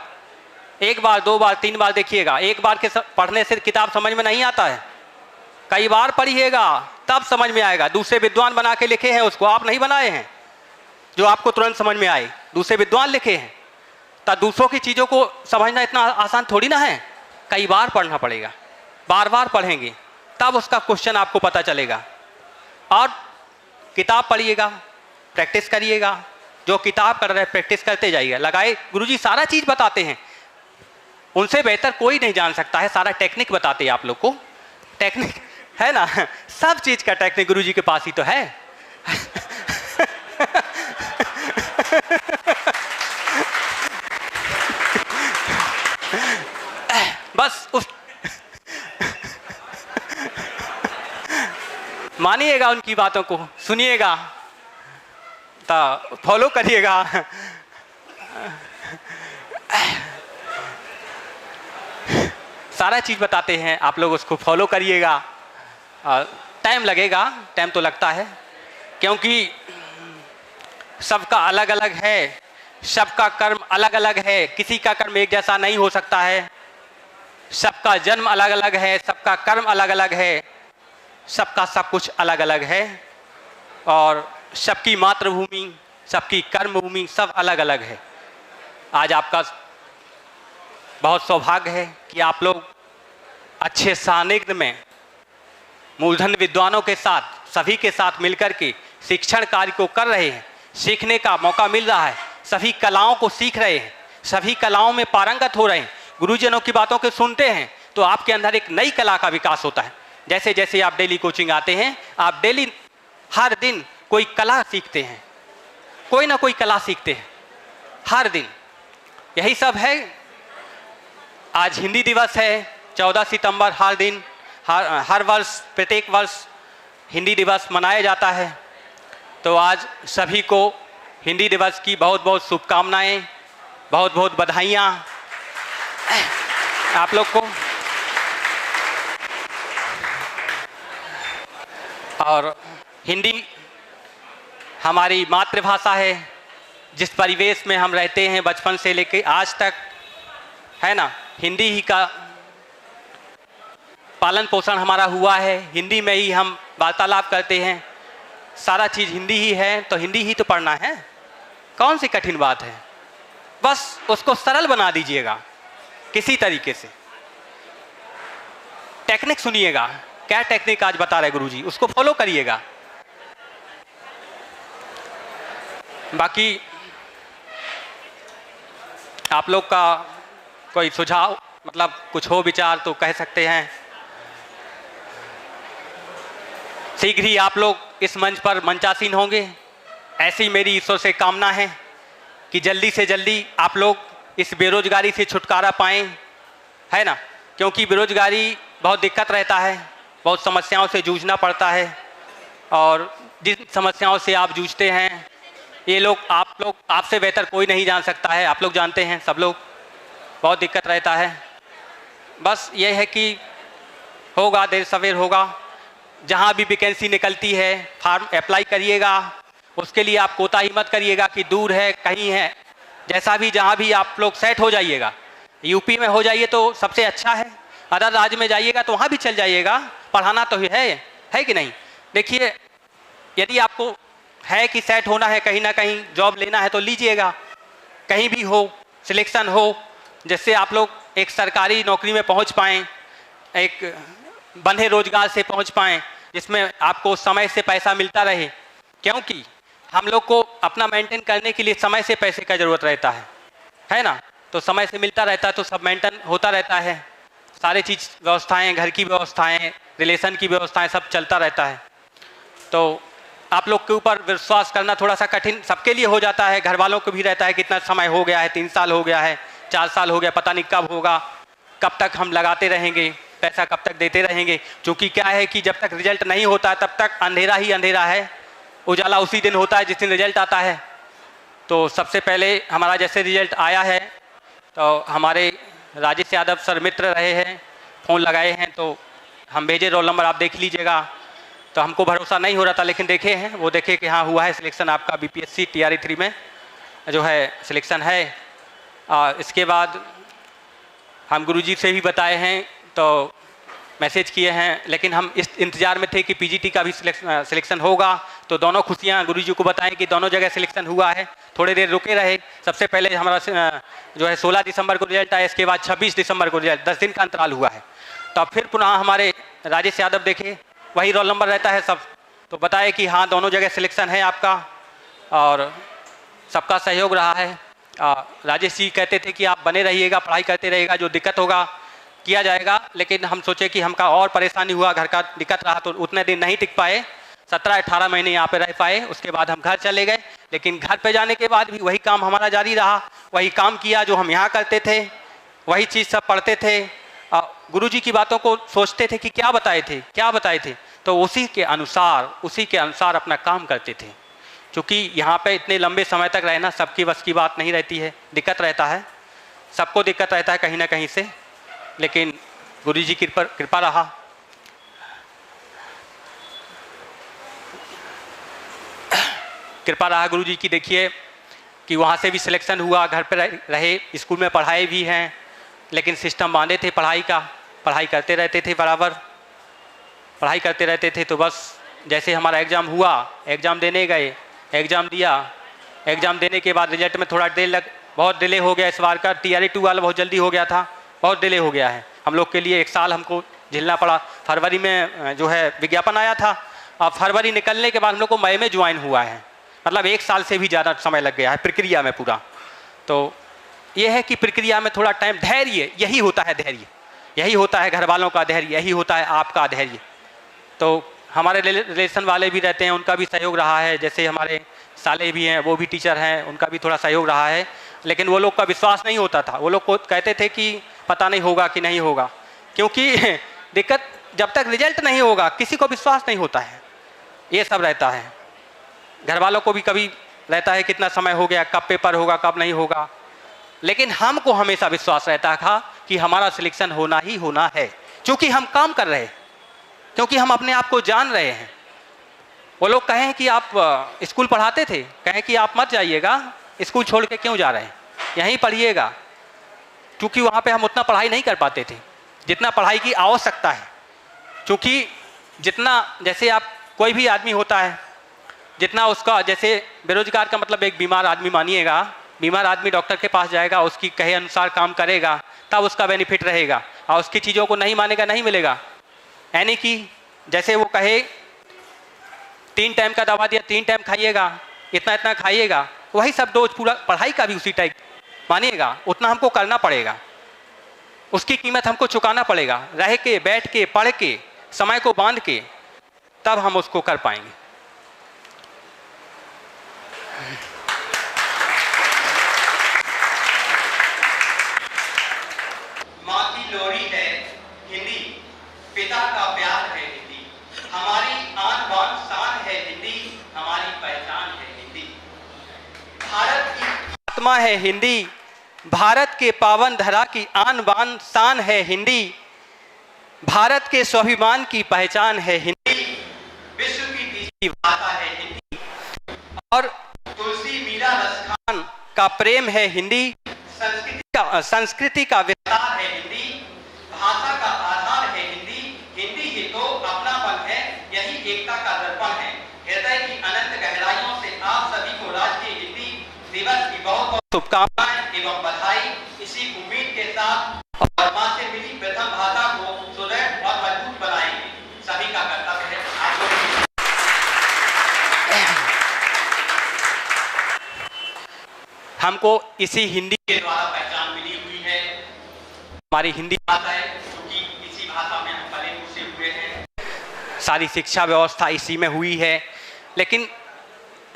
1 बार 2 बार 3 बार देखिएगा। एक बार के पढ़ने से किताब समझ में नहीं आता है, कई बार पढ़िएगा तब समझ में आएगा। दूसरे विद्वान बना के लिखे हैं, उसको आप नहीं बनाए हैं जो आपको तुरंत समझ में आए, दूसरे विद्वान लिखे हैं। तो दूसरों की चीज़ों को समझना इतना आसान थोड़ी ना है, कई बार पढ़ना पड़ेगा, बार बार पढ़ेंगे तब उसका क्वेश्चन आपको पता चलेगा। और किताब पढ़िएगा, प्रैक्टिस करिएगा, जो किताब पढ़ रहे प्रैक्टिस करते जाइए, लगाए। गुरुजी सारा चीज़ बताते हैं, उनसे बेहतर कोई नहीं जान सकता है, सारा टेक्निक बताते हैं आप लोग को। टेक्निक है ना, सब चीज़ का टेक्निक गुरुजी के पास ही तो है बस उस मानिएगा, उनकी बातों को सुनिएगा, तो फॉलो करिएगा। सारा चीज़ बताते हैं, आप लोग उसको फॉलो करिएगा। टाइम लगेगा, टाइम तो लगता है, क्योंकि सबका अलग अलग है, सबका कर्म अलग अलग है, किसी का कर्म एक जैसा नहीं हो सकता है। सबका जन्म अलग अलग है, सबका कर्म अलग अलग है, सबका सब कुछ अलग अलग है, और सबकी मातृभूमि, सबकी कर्मभूमि सब अलग अलग है। आज आपका बहुत सौभाग्य है कि आप लोग अच्छे सानिध्य में मूलधन विद्वानों के साथ, सभी के साथ मिलकर के शिक्षण कार्य को कर रहे हैं। सीखने का मौका मिल रहा है, सभी कलाओं को सीख रहे हैं, सभी कलाओं में पारंगत हो रहे हैं। गुरुजनों की बातों को सुनते हैं तो आपके अंदर एक नई कला का विकास होता है। जैसे जैसे आप डेली कोचिंग आते हैं, आप डेली हर दिन कोई कला सीखते हैं, कोई ना कोई कला सीखते हैं हर दिन। यही सब है। आज हिंदी दिवस है, 14 सितंबर, हर दिन हर वर्ष, प्रत्येक वर्ष हिंदी दिवस मनाया जाता है। तो आज सभी को हिंदी दिवस की बहुत बहुत शुभकामनाएं, बहुत बहुत बधाइयाँ आप लोग को। और हिंदी हमारी मातृभाषा है, जिस परिवेश में हम रहते हैं बचपन से लेकर आज तक, है ना, हिंदी ही का पालन पोषण हमारा हुआ है, हिंदी में ही हम वार्तालाप करते हैं, सारा चीज़ हिंदी ही है, तो हिंदी ही तो पढ़ना है। कौन सी कठिन बात है, बस उसको सरल बना दीजिएगा किसी तरीके से। टेक्निक सुनिएगा, क्या टेक्निक आज बता रहे गुरुजी, उसको फॉलो करिएगा। बाकी आप लोग का कोई सुझाव, मतलब कुछ हो विचार तो कह सकते हैं। शीघ्र ही आप लोग इस मंच पर मंचासीन होंगे, ऐसी मेरी ईश्वर से कामना है कि जल्दी से जल्दी आप लोग इस बेरोजगारी से छुटकारा पाएं, है ना। क्योंकि बेरोजगारी बहुत दिक्कत रहता है, बहुत समस्याओं से जूझना पड़ता है, और जिन समस्याओं से आप जूझते हैं ये लोग आप लोग आपसे बेहतर कोई नहीं जान सकता है, आप लोग जानते हैं, सब लोग, बहुत दिक्कत रहता है। बस ये है कि होगा, देर सवेर होगा। जहाँ भी वैकेंसी निकलती है फॉर्म अप्लाई करिएगा, उसके लिए आप कोताही मत करिएगा कि दूर है कहीं है, जैसा भी जहाँ भी आप लोग सेट हो जाइएगा। यूपी में हो जाइए तो सबसे अच्छा है, अदर राज्य में जाइएगा तो वहाँ भी चल जाइएगा, पढ़ाना तो है कि नहीं। देखिए, यदि आपको है कि सेट होना है, कहीं ना कहीं जॉब लेना है तो लीजिएगा, कहीं भी हो सिलेक्शन हो, जिससे आप लोग एक सरकारी नौकरी में पहुंच पाएँ, एक बंधे रोजगार से पहुंच पाएँ, जिसमें आपको समय से पैसा मिलता रहे। क्योंकि हम लोग को अपना मेंटेन करने के लिए समय से पैसे का ज़रूरत रहता है ना, तो समय से मिलता रहता है तो सब मेंटेन होता रहता है, सारे चीज़ व्यवस्थाएं, घर की व्यवस्थाएं, रिलेशन की व्यवस्थाएं, सब चलता रहता है। तो आप लोग के ऊपर विश्वास करना थोड़ा सा कठिन सबके लिए हो जाता है, घर वालों को भी रहता है कितना समय हो गया है, 3 साल हो गया है, 4 साल हो गया, पता नहीं कब होगा, कब तक हम लगाते रहेंगे, पैसा कब तक देते रहेंगे। क्योंकि क्या है कि जब तक रिजल्ट नहीं होता तब तक अंधेरा ही अंधेरा है, उजाला उसी दिन होता है जिस दिन रिजल्ट आता है। तो सबसे पहले हमारा जैसे रिजल्ट आया है तो हमारे राजेश यादव सर मित्र रहे हैं, फ़ोन लगाए हैं, तो हम भेजे रोल नंबर, आप देख लीजिएगा। तो हमको भरोसा नहीं हो रहा था, लेकिन देखे हैं, वो देखे कि हाँ हुआ है सिलेक्शन आपका, बीपीएससी TRE 3 में जो है सिलेक्शन है। इसके बाद हम गुरुजी से भी बताए हैं तो मैसेज किए हैं, लेकिन हम इस इंतज़ार में थे कि पीजीटी का भी सिलेक्शन होगा, तो दोनों खुशियाँ गुरुजी को बताएं कि दोनों जगह सिलेक्शन हुआ है। थोड़ी देर रुके रहे, सबसे पहले हमारा जो है 16 दिसंबर को रिजल्ट आया, इसके बाद 26 दिसंबर को रिजल्ट, 10 दिन का अंतराल हुआ है। तो फिर पुनः हमारे राजेश यादव देखे, वही रोल नंबर रहता है सब, तो बताए कि हाँ दोनों जगह सिलेक्शन है आपका, और सबका सहयोग रहा है। राजेश जी कहते थे कि आप बने रहिएगा, पढ़ाई करते रहिएगा, जो दिक्कत होगा किया जाएगा। लेकिन हम सोचे कि हमका और परेशानी हुआ, घर का दिक्कत रहा, तो उतने दिन नहीं टिक पाए, 17-18 महीने यहाँ पे रह पाए। उसके बाद हम घर चले गए, लेकिन घर पे जाने के बाद भी वही काम हमारा जारी रहा, वही काम किया जो हम यहाँ करते थे, वही चीज़ सब पढ़ते थे, गुरुजी की बातों को सोचते थे कि क्या बताए थे, तो उसी के अनुसार अपना काम करते थे। क्योंकि यहाँ पे इतने लंबे समय तक रहना सबकी बस की बात नहीं रहती है, दिक्कत रहता है, सबको दिक्कत रहता है कहीं ना कहीं से, लेकिन गुरुजी की कृपा रहा। कृपा रहा गुरुजी की। देखिए कि वहाँ से भी सिलेक्शन हुआ, घर पे रहे, स्कूल में पढ़ाए भी हैं, लेकिन सिस्टम बांधे थे पढ़ाई का, पढ़ाई करते रहते थे, बराबर पढ़ाई करते रहते थे। तो बस जैसे हमारा एग्ज़ाम हुआ, एग्ज़ाम देने गए, एग्ज़ाम दिया, एग्ज़ाम देने के बाद रिजल्ट में थोड़ा बहुत डिले हो गया। इस बार का TRE 2 वाला बहुत जल्दी हो गया था, बहुत डिले हो गया है हम लोग के लिए, 1 साल हमको झेलना पड़ा। फरवरी में जो है विज्ञापन आया था, अब फरवरी निकलने के बाद हम लोग को मई में ज्वाइन हुआ है, मतलब 1 साल से भी ज़्यादा समय लग गया है प्रक्रिया में पूरा। तो ये है कि प्रक्रिया में थोड़ा टाइम, धैर्य, यही होता है धैर्य, यही होता है घर वालों का धैर्य, यही होता है आपका धैर्य। तो हमारे रिलेशन वाले भी रहते हैं, उनका भी सहयोग रहा है, जैसे हमारे साले भी हैं, वो भी टीचर हैं, उनका भी थोड़ा सहयोग रहा है। लेकिन वो लोग का विश्वास नहीं होता था, वो लोग को कहते थे कि पता नहीं होगा कि नहीं होगा, क्योंकि दिक्कत जब तक रिजल्ट नहीं होगा किसी को विश्वास नहीं होता है, ये सब रहता है। घर वालों को भी कभी रहता है कितना समय हो गया, कब पेपर होगा, कब नहीं होगा, लेकिन हमको हमेशा विश्वास रहता था कि हमारा सिलेक्शन होना ही होना है, क्योंकि हम काम कर रहे हैं, क्योंकि हम अपने आप को जान रहे हैं। वो लोग कहें कि आप स्कूल पढ़ाते थे, कहें कि आप मत जाइएगा, स्कूल छोड़ के क्यों जा रहे हैं, यहीं पढ़िएगा, क्योंकि वहाँ पे हम उतना पढ़ाई नहीं कर पाते थे जितना पढ़ाई की आवश्यकता है। क्योंकि जितना, जैसे आप कोई भी आदमी होता है, जितना उसका, जैसे बेरोजगार का मतलब एक बीमार आदमी मानिएगा, बीमार आदमी डॉक्टर के पास जाएगा, उसकी कहे अनुसार काम करेगा, तब उसका बेनिफिट रहेगा, और उसकी चीज़ों को नहीं मानेगा, नहीं मिलेगा। यानी कि जैसे वो कहे 3 टाइम का दवा दिया, 3 टाइम खाइएगा, इतना इतना खाइएगा, वही सब डोज पूरा पढ़ाई का भी उसी टाइप मानिएगा, उतना हमको करना पड़ेगा, उसकी कीमत हमको चुकाना पड़ेगा, रह के, बैठ के, पढ़ के, समय को बांध के, तब हम उसको कर पाएंगे। माँ की लोरी है पिता का प्यार है हिंदी, हमारी आन बान शान है हिंदी, हमारी पहचान है हिंदी। भारत की आत्मा है हिंदी, भारत के पावन धरा की आन बान शान है हिंदी, भारत के स्वाभिमान की पहचान है हिंदी, विश्व की तीसरी भाषा है हिंदी, और तुलसी मीरा रसखान का प्रेम है हिंदी, संस्कृति का विस्तार है हिंदी, भाषा का आधार है हिंदी, हिंदी ही तो अपनापन है, यही एकता का दर्पण है। हृदय की अनंत गहराइयों से आप सभी को राष्ट्रीय हिंदी दिवस की बहुत बहुत शुभकामनाएं एवं बधाई। इसी उम्मीद के साथ और मां से मिली प्रथम भाषा को सुदृढ़ और मजबूत बनाएंगे, सभी का कर्तव्य है। आप लोग हमको इसी हिंदी के द्वारा पहचान मिली हुई है, हमारी हिंदी भाषा है, क्योंकि इसी भाषा में हम पले पूछे हुए हैं, सारी शिक्षा व्यवस्था इसी में हुई है। लेकिन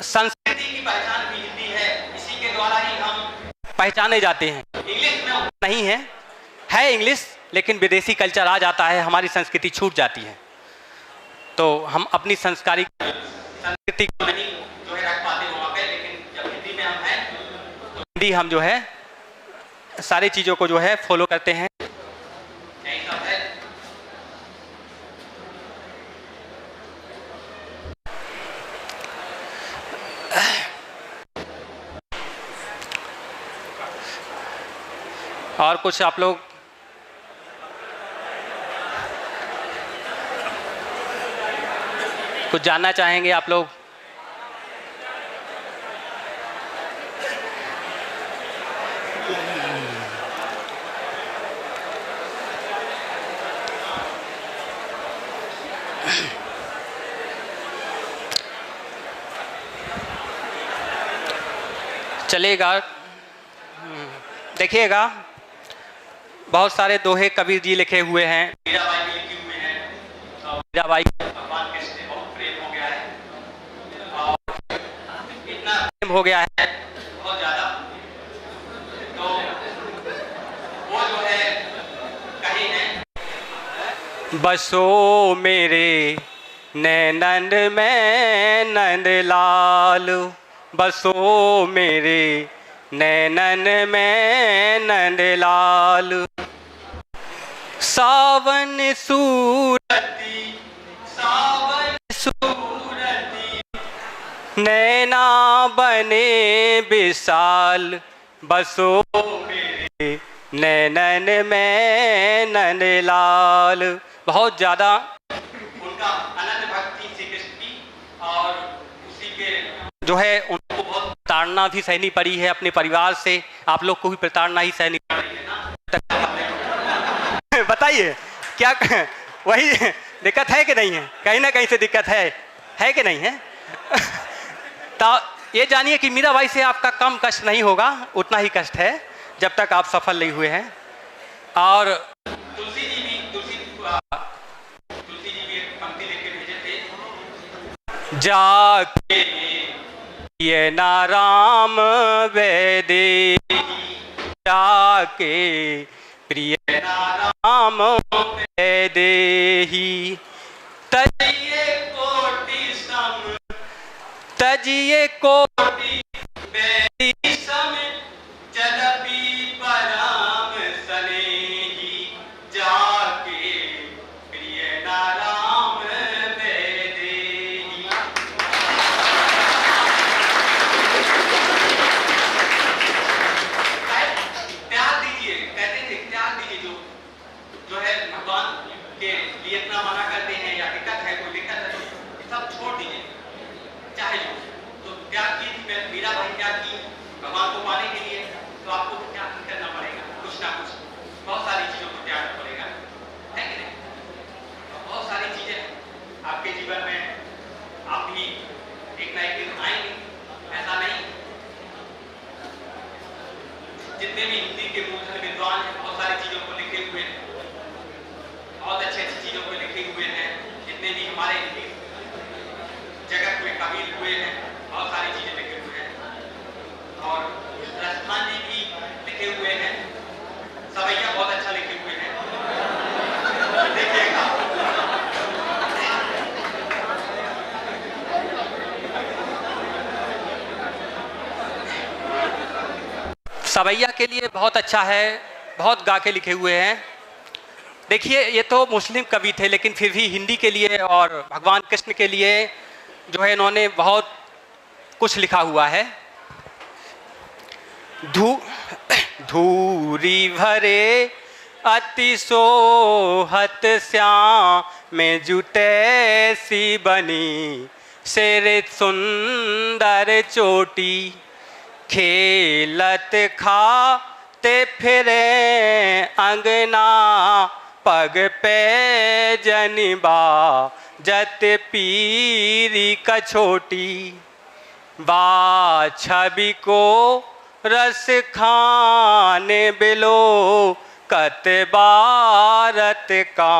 संस्कृति की पहचान भी हिंदी है, इसी के द्वारा ही हम पहचाने जाते हैं। इंग्लिश में नहीं है इंग्लिश, लेकिन विदेशी कल्चर आ जाता है, हमारी संस्कृति छूट जाती है, तो हम अपनी संस्कृति को नहीं जो है रख पाते वहाँ पे। लेकिन जब हिंदी में हम हैं तो हिंदी हम जो है सारी चीज़ों को जो है फॉलो करते हैं। यही सब है। और कुछ आप लोग कुछ जानना चाहेंगे आप लोग? चलेगा, देखिएगा बहुत सारे दोहे कबीर जी लिखे हुए हैं, मीराबाई भी लिखे हुए हैं, और मीराबाई भगवान कृष्ण से बहुत प्रेम हो गया है, और इतना प्रेम हो गया है बहुत ज़्यादा, तो वो जो है कहीं है, बसो मेरे नैनन में नंदलाल, बसो मेरे नैनन में नंदलाल, सावन सूरती सावन सूरती, नैना बने विशाल, बसो मेरे नैनन में नंदलाल। बहुत ज़्यादा उनका अनंत भक्ति श्री कृष्ण की, और उसी के जो है उनको बहुत प्रताड़ना भी सहनी पड़ी है अपने परिवार से। आप लोग को भी प्रताड़ना ही सहनी पड़ी है ना? बताइए क्या वही दिक्कत है कि नहीं है? कहीं ना कहीं से दिक्कत है कि नहीं है? तो ये जानिए कि मीराबाई से आपका कम कष्ट नहीं होगा, उतना ही कष्ट है जब तक आप सफल नहीं हुए हैं। और तुलसी जी भी एक पंक्ति लिख के भेजे थे, जाके ये नाराम वैदे, जाके प्रिय नाराम वैदेही, तजिए कोटि सम, तजिए कोटि वैदी सम, जदपि पराम सनेही, जाके प्रिय नाराम वैदेही। त्याग दीजिए, कहते थे त्याग दीजिए, जो है भगवान के लिए इतना मना करते हैं या दिक्कत है, कोई दिक्कत है तो सब छोड़ दीजिए, चाहे जो। तो त्याग की थी मीराबाई, त्याग की भगवान को पाने के लिए, तो आपको त्याग करना पड़ेगा, कुछ ना कुछ, बहुत सारी चीजों को त्यागना पड़ेगा, है कि नहीं? बहुत सारी चीजें आपके जीवन में, आप भी एक ना एक दिन आएंगे, ऐसा नहीं। जितने भी हिंदी के मूलधन विद्वान हैं, बहुत सारी चीजों को लिखे हुए हैं, बहुत अच्छी अच्छी चीजों को लिखे हुए हैं। जितने भी हमारे हिंदी जगत में कबीर हुए हैं, बहुत सारी चीजें लिखे हुए हैं। और राजस्थान जी भी लिखे हुए हैं, सवैया बहुत अच्छा लिखे हुए हैं, देखिएगा। सवैया के लिए बहुत अच्छा है, बहुत गा के लिखे हुए हैं। देखिए ये तो मुस्लिम कवि थे, लेकिन फिर भी हिंदी के लिए और भगवान कृष्ण के लिए जो है इन्होंने बहुत कुछ लिखा हुआ है। धूरी भरे अति सोहत श्याम में जुटे सी बनी, शेर सुंदर चोटी खेलत खाते फिरे अंगना, पग पे जनिबा जत पीरी कछोटी, बा छवि को रस खाने बिलो कत बारत का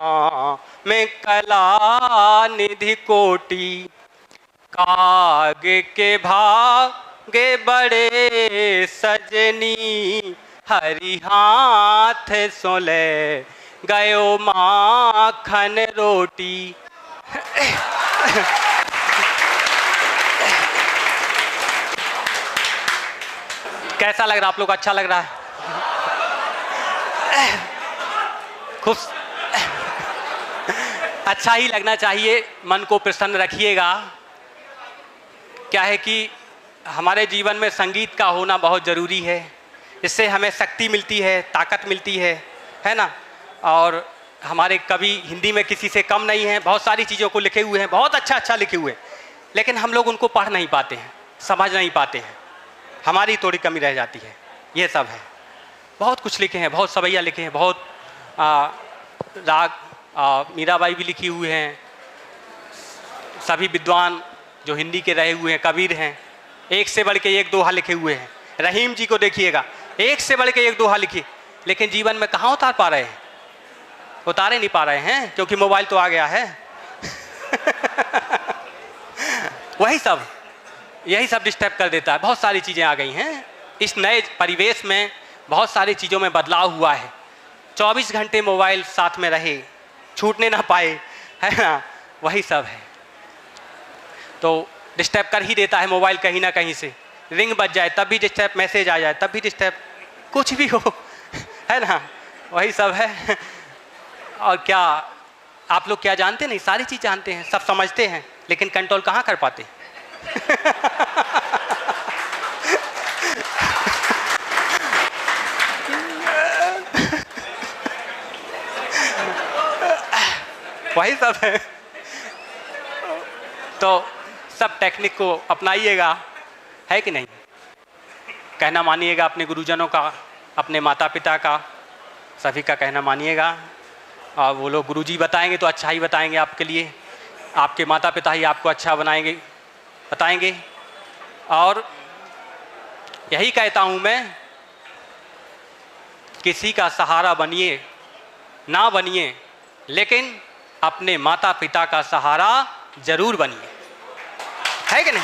में कला निधि कोटि, काग के भागे बड़े सजनी, हरि हाथ सोले गयो माखन रोटी। कैसा लग रहा आप लोग? अच्छा लग रहा है? खुश? अच्छा ही लगना चाहिए, मन को प्रसन्न रखिएगा। क्या है कि हमारे जीवन में संगीत का होना बहुत ज़रूरी है, इससे हमें शक्ति मिलती है, ताकत मिलती है ना। और हमारे कवि हिंदी में किसी से कम नहीं हैं, बहुत सारी चीज़ों को लिखे हुए हैं, बहुत अच्छा लिखे हुए हैं, लेकिन हम लोग उनको पढ़ नहीं पाते हैं, समझ नहीं पाते हैं, हमारी थोड़ी कमी रह जाती है। ये सब है, बहुत कुछ लिखे हैं, बहुत सवैया लिखे हैं, बहुत राग मीराबाई भी लिखी हुई हैं, सभी विद्वान जो हिंदी के रहे हुए हैं कबीर हैं, एक से बढ़ के एक दोहा लिखे हुए हैं। रहीम जी को देखिएगा, एक से बढ़ के एक दोहा लिखी, लेकिन जीवन में कहाँ उतार पा रहे हैं? उतारे नहीं पा रहे हैं, क्योंकि मोबाइल तो आ गया है। यही सब डिस्टर्ब कर देता है। बहुत सारी चीज़ें आ गई हैं, इस नए परिवेश में बहुत सारी चीज़ों में बदलाव हुआ है। 24 घंटे मोबाइल साथ में रहे, छूटने ना पाए, है ना, वही सब है। तो डिस्टर्ब कर ही देता है मोबाइल, कहीं ना कहीं से रिंग बज जाए तब भी डिस्टर्ब, मैसेज आ जाए तब भी डिस्टर्ब, कुछ भी हो, है ना, वही सब है। और क्या आप लोग क्या जानते नहीं? सारी चीज़ जानते हैं, सब समझते हैं, लेकिन कंट्रोल कहाँ कर पाते? वही सब है। तो सब टेक्निक को अपनाइएगा, है कि नहीं? कहना मानिएगा अपने गुरुजनों का, अपने माता पिता का, सभी का कहना मानिएगा। और वो लोग गुरुजी बताएंगे तो अच्छा ही बताएंगे आपके लिए, आपके माता पिता ही आपको अच्छा बताएंगे। और यही कहता हूँ मैं, किसी का सहारा बनिए ना बनिए, लेकिन अपने माता पिता का सहारा जरूर बनिए, है कि नहीं?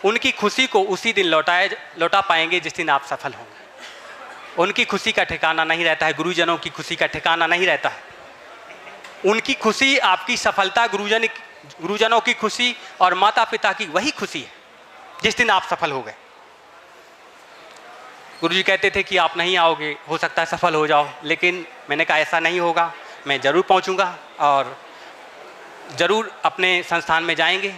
उनकी खुशी को उसी दिन लौटा पाएंगे जिस दिन आप सफल होंगे। उनकी खुशी का ठिकाना नहीं रहता है, गुरुजनों की खुशी का ठिकाना नहीं रहता है। उनकी खुशी, आपकी सफलता, गुरुजनों की खुशी और माता पिता की वही खुशी है जिस दिन आप सफल हो गए। गुरुजी कहते थे कि आप नहीं आओगे, हो सकता है सफल हो जाओ, लेकिन मैंने कहा ऐसा नहीं होगा, मैं ज़रूर पहुंचूंगा और ज़रूर अपने संस्थान में जाएंगे।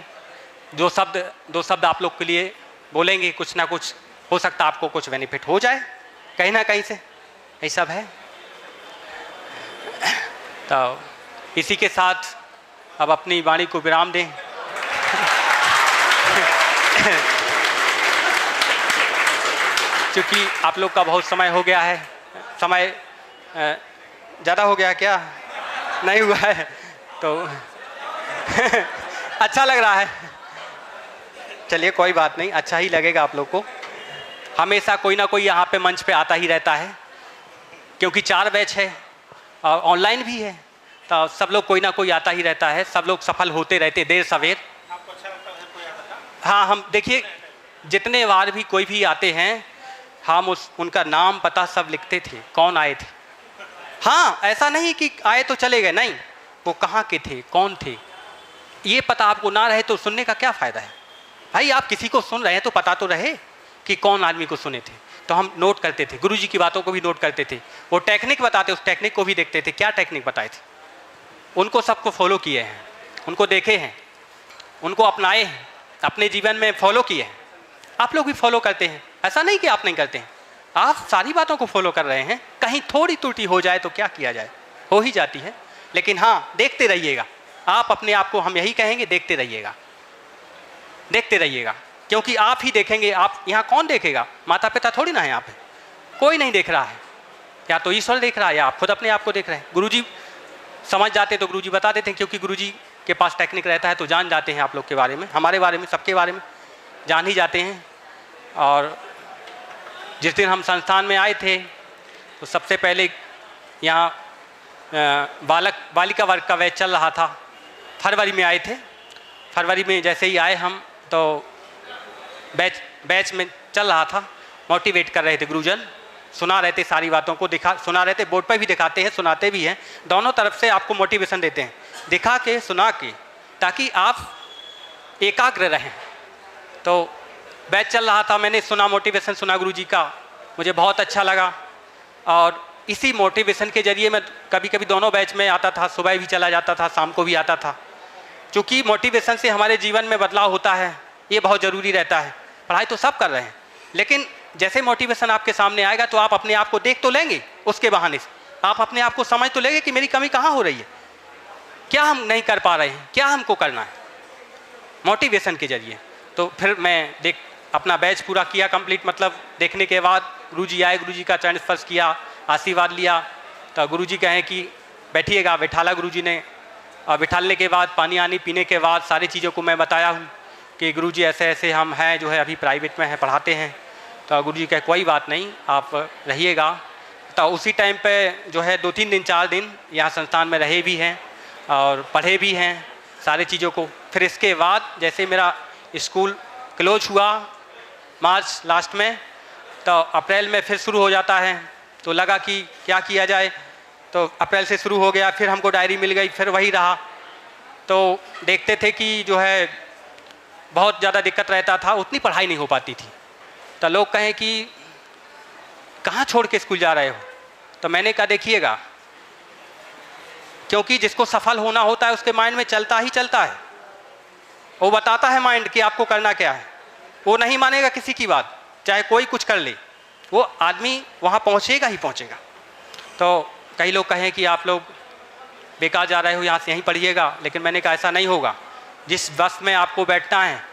दो शब्द आप लोग के लिए बोलेंगे, कुछ ना कुछ हो सकता है आपको कुछ बेनिफिट हो जाए कहीं ना कहीं से, यही सब है। तो इसी के साथ अब अपनी वाणी को विराम दें। क्योंकि आप लोग का बहुत समय हो गया है, समय ज़्यादा हो गया क्या? नहीं हुआ है तो अच्छा लग रहा है। चलिए कोई बात नहीं, अच्छा ही लगेगा आप लोग को। हमेशा कोई ना कोई यहाँ पे मंच पे आता ही रहता है, क्योंकि 4 बैच है और ऑनलाइन भी है, तो सब लोग कोई ना कोई आता ही रहता है। सब लोग सफल होते रहते देर सवेर। आपको अच्छा लगता है कोई आता था? हाँ, हम देखिए जितने बार भी कोई भी आते हैं, हम उनका नाम पता सब लिखते थे, कौन आए थे। हाँ, ऐसा नहीं कि आए तो चले गए, नहीं, वो कहाँ के थे, कौन थे, ये पता आपको ना रहे तो सुनने का क्या फ़ायदा है? भाई आप किसी को सुन रहे हैं तो पता तो रहे कि कौन आदमी को सुने थे। तो हम नोट करते थे, गुरुजी की बातों को भी नोट करते थे, वो टेक्निक बताते उस टेक्निक को भी देखते थे, क्या टेक्निक बताए थे, उनको सबको फॉलो किए हैं, उनको देखे हैं, उनको अपनाए हैं, अपने जीवन में फॉलो किए हैं। आप लोग भी फॉलो करते हैं, ऐसा नहीं कि आप नहीं करते हैं, आप सारी बातों को फॉलो कर रहे हैं। कहीं थोड़ी त्रुटि हो जाए तो क्या किया जाए, हो ही जाती है। लेकिन हाँ, देखते रहिएगा, आप अपने आप को हम यही कहेंगे, देखते रहिएगा, देखते रहिएगा, क्योंकि आप ही देखेंगे। आप यहाँ कौन देखेगा, माता पिता थोड़ी ना है यहाँ पे, कोई नहीं देख रहा है, या तो ईश्वर देख रहा है या आप खुद अपने आप को देख रहे हैं। गुरुजी समझ जाते तो गुरुजी बता देते हैं, क्योंकि गुरुजी के पास टेक्निक रहता है तो जान जाते हैं आप लोग के बारे में, हमारे बारे में, सबके बारे में जान ही जाते हैं। और जिस दिन हम संस्थान में आए थे तो सबसे पहले यहाँ बालिका वर्ग का बैच चल रहा था, फरवरी में आए थे। फरवरी में जैसे ही आए हम तो बैच में चल रहा था, मोटिवेट कर रहे थे गुरुजन, सुना रहे थे सारी बातों को, सुना रहे थे, बोर्ड पर भी दिखाते हैं, सुनाते भी हैं, दोनों तरफ से आपको मोटिवेशन देते हैं, दिखा के सुना के, ताकि आप एकाग्र रहें। तो बैच चल रहा था, मैंने सुना, मोटिवेशन सुना गुरुजी का, मुझे बहुत अच्छा लगा। और इसी मोटिवेशन के जरिए मैं कभी कभी दोनों बैच में आता था, सुबह भी चला जाता था, शाम को भी आता था। क्योंकि मोटिवेशन से हमारे जीवन में बदलाव होता है, ये बहुत ज़रूरी रहता है। पढ़ाई तो सब कर रहे हैं, लेकिन जैसे मोटिवेशन आपके सामने आएगा तो आप अपने आप को देख तो लेंगे, उसके बहाने से आप अपने आप को समझ तो लेंगे कि मेरी कमी कहाँ हो रही है, क्या हम नहीं कर पा रहे हैं, क्या हमको करना है, मोटिवेशन के जरिए। तो फिर मैं अपना बैच पूरा किया कंप्लीट, मतलब देखने के बाद गुरुजी आए, गुरुजी का चरण स्पर्श किया, आशीर्वाद लिया। तो गुरुजी कहें कि बैठिएगा, बैठाला गुरुजी ने, और बिठाने के बाद पानी आनी पीने के बाद सारी चीज़ों को मैं बताया हूँ कि गुरुजी ऐसे ऐसे हम हैं, जो है अभी प्राइवेट में हैं, पढ़ाते हैं। तो गुरुजी कहे कोई बात नहीं, आप रहिएगा। तो उसी टाइम पे जो है 2-3 दिन 4 दिन यहाँ संस्थान में रहे भी हैं और पढ़े भी हैं सारी चीज़ों को। फिर इसके बाद जैसे मेरा स्कूल क्लोज हुआ मार्च लास्ट में, तो अप्रैल में फिर शुरू हो जाता है। तो लगा कि क्या किया जाए, तो अप्रैल से शुरू हो गया, फिर हमको डायरी मिल गई, फिर वही रहा। तो देखते थे कि जो है बहुत ज़्यादा दिक्कत रहता था, उतनी पढ़ाई नहीं हो पाती थी। तो लोग कहें कि कहाँ छोड़ के स्कूल जा रहे हो, तो मैंने कहा देखिएगा, क्योंकि जिसको सफल होना होता है उसके माइंड में चलता ही चलता है, वो बताता है माइंड कि आपको करना क्या है, वो नहीं मानेगा किसी की बात, चाहे कोई कुछ कर ले, वो आदमी वहाँ पहुँचेगा ही पहुँचेगा। तो कई लोग कहें कि आप लोग बेकार जा रहे हो, यहाँ से यहीं पढ़िएगा, लेकिन मैंने कहा ऐसा नहीं होगा। जिस बस में आपको बैठना है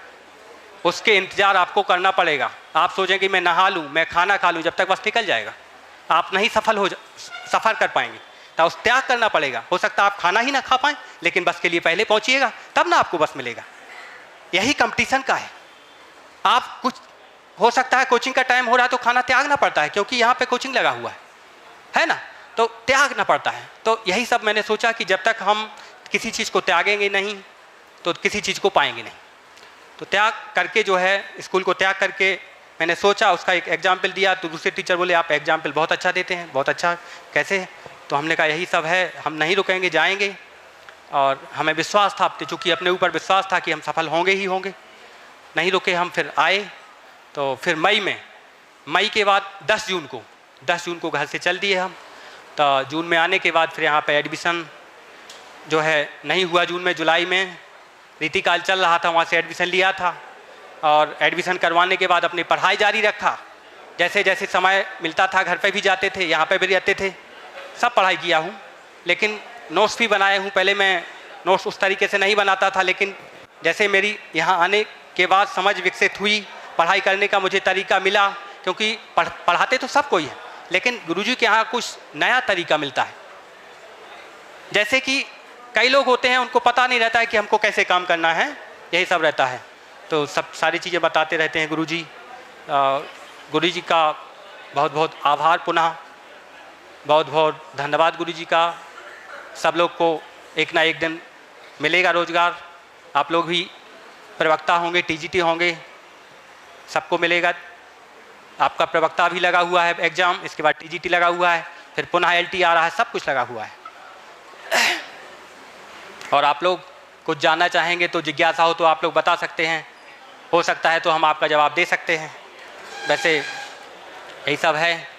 उसके इंतज़ार आपको करना पड़ेगा। आप सोचें कि मैं नहा लूँ, मैं खाना खा लूँ, जब तक बस निकल जाएगा आप नहीं सफ़र कर पाएंगे। तो उस त्याग करना पड़ेगा। हो सकता है आप खाना ही ना खा पाएँ, लेकिन बस के लिए पहले पहुँचिएगा, तब ना आपको बस मिलेगा। यही कंपटीशन का है। आप कुछ हो सकता है कोचिंग का टाइम हो रहा है तो खाना त्यागना पड़ता है, क्योंकि यहाँ पे कोचिंग लगा हुआ है ना, तो त्यागना पड़ता है। तो यही सब मैंने सोचा कि जब तक हम किसी चीज़ को त्यागेंगे नहीं तो किसी चीज़ को पाएंगे नहीं। तो त्याग करके जो है, स्कूल को त्याग करके मैंने सोचा, उसका एक एग्जाम्पल दिया। तो दूसरे टीचर बोले आप एग्जाम्पल बहुत अच्छा देते हैं, बहुत अच्छा, कैसे है? तो हमने कहा यही सब है, हम नहीं रुकेंगे, जाएंगे। और हमें विश्वास था, चूँकि अपने ऊपर विश्वास था कि हम सफल होंगे ही होंगे। नहीं रुके हम, फिर आए। तो फिर मई के बाद 10 जून को घर से चल दिए हम। तो जून में आने के बाद फिर यहाँ पे एडमिशन जो है नहीं हुआ जून में, जुलाई में रीतिकाल चल रहा था, वहाँ से एडमिशन लिया था। और एडमिशन करवाने के बाद अपनी पढ़ाई जारी रखा। जैसे जैसे समय मिलता था घर पे भी जाते थे, यहाँ पे भी रहते थे, सब पढ़ाई किया हूँ। लेकिन नोट्स भी बनाए हूँ। पहले मैं नोट्स उस तरीके से नहीं बनाता था, लेकिन जैसे मेरी यहाँ आने के बाद समझ विकसित हुई, पढ़ाई करने का मुझे तरीका मिला, क्योंकि पढ़ाते तो सब कोई है, लेकिन गुरुजी के यहाँ कुछ नया तरीका मिलता है। जैसे कि कई लोग होते हैं उनको पता नहीं रहता है कि हमको कैसे काम करना है, यही सब रहता है। तो सब सारी चीज़ें बताते रहते हैं गुरुजी। गुरुजी का बहुत बहुत आभार, पुनः बहुत बहुत धन्यवाद गुरुजी का। सब लोग को एक ना एक दिन मिलेगा रोजगार। आप लोग भी प्रवक्ता होंगे, टीजीटी होंगे, सबको मिलेगा। आपका प्रवक्ता भी लगा हुआ है एग्ज़ाम, इसके बाद टीजीटी लगा हुआ है, फिर पुनः एलटी आ रहा है, सब कुछ लगा हुआ है। और आप लोग कुछ जानना चाहेंगे तो जिज्ञासा हो तो आप लोग बता सकते हैं। हो सकता है तो हम आपका जवाब दे सकते हैं। वैसे यही सब है।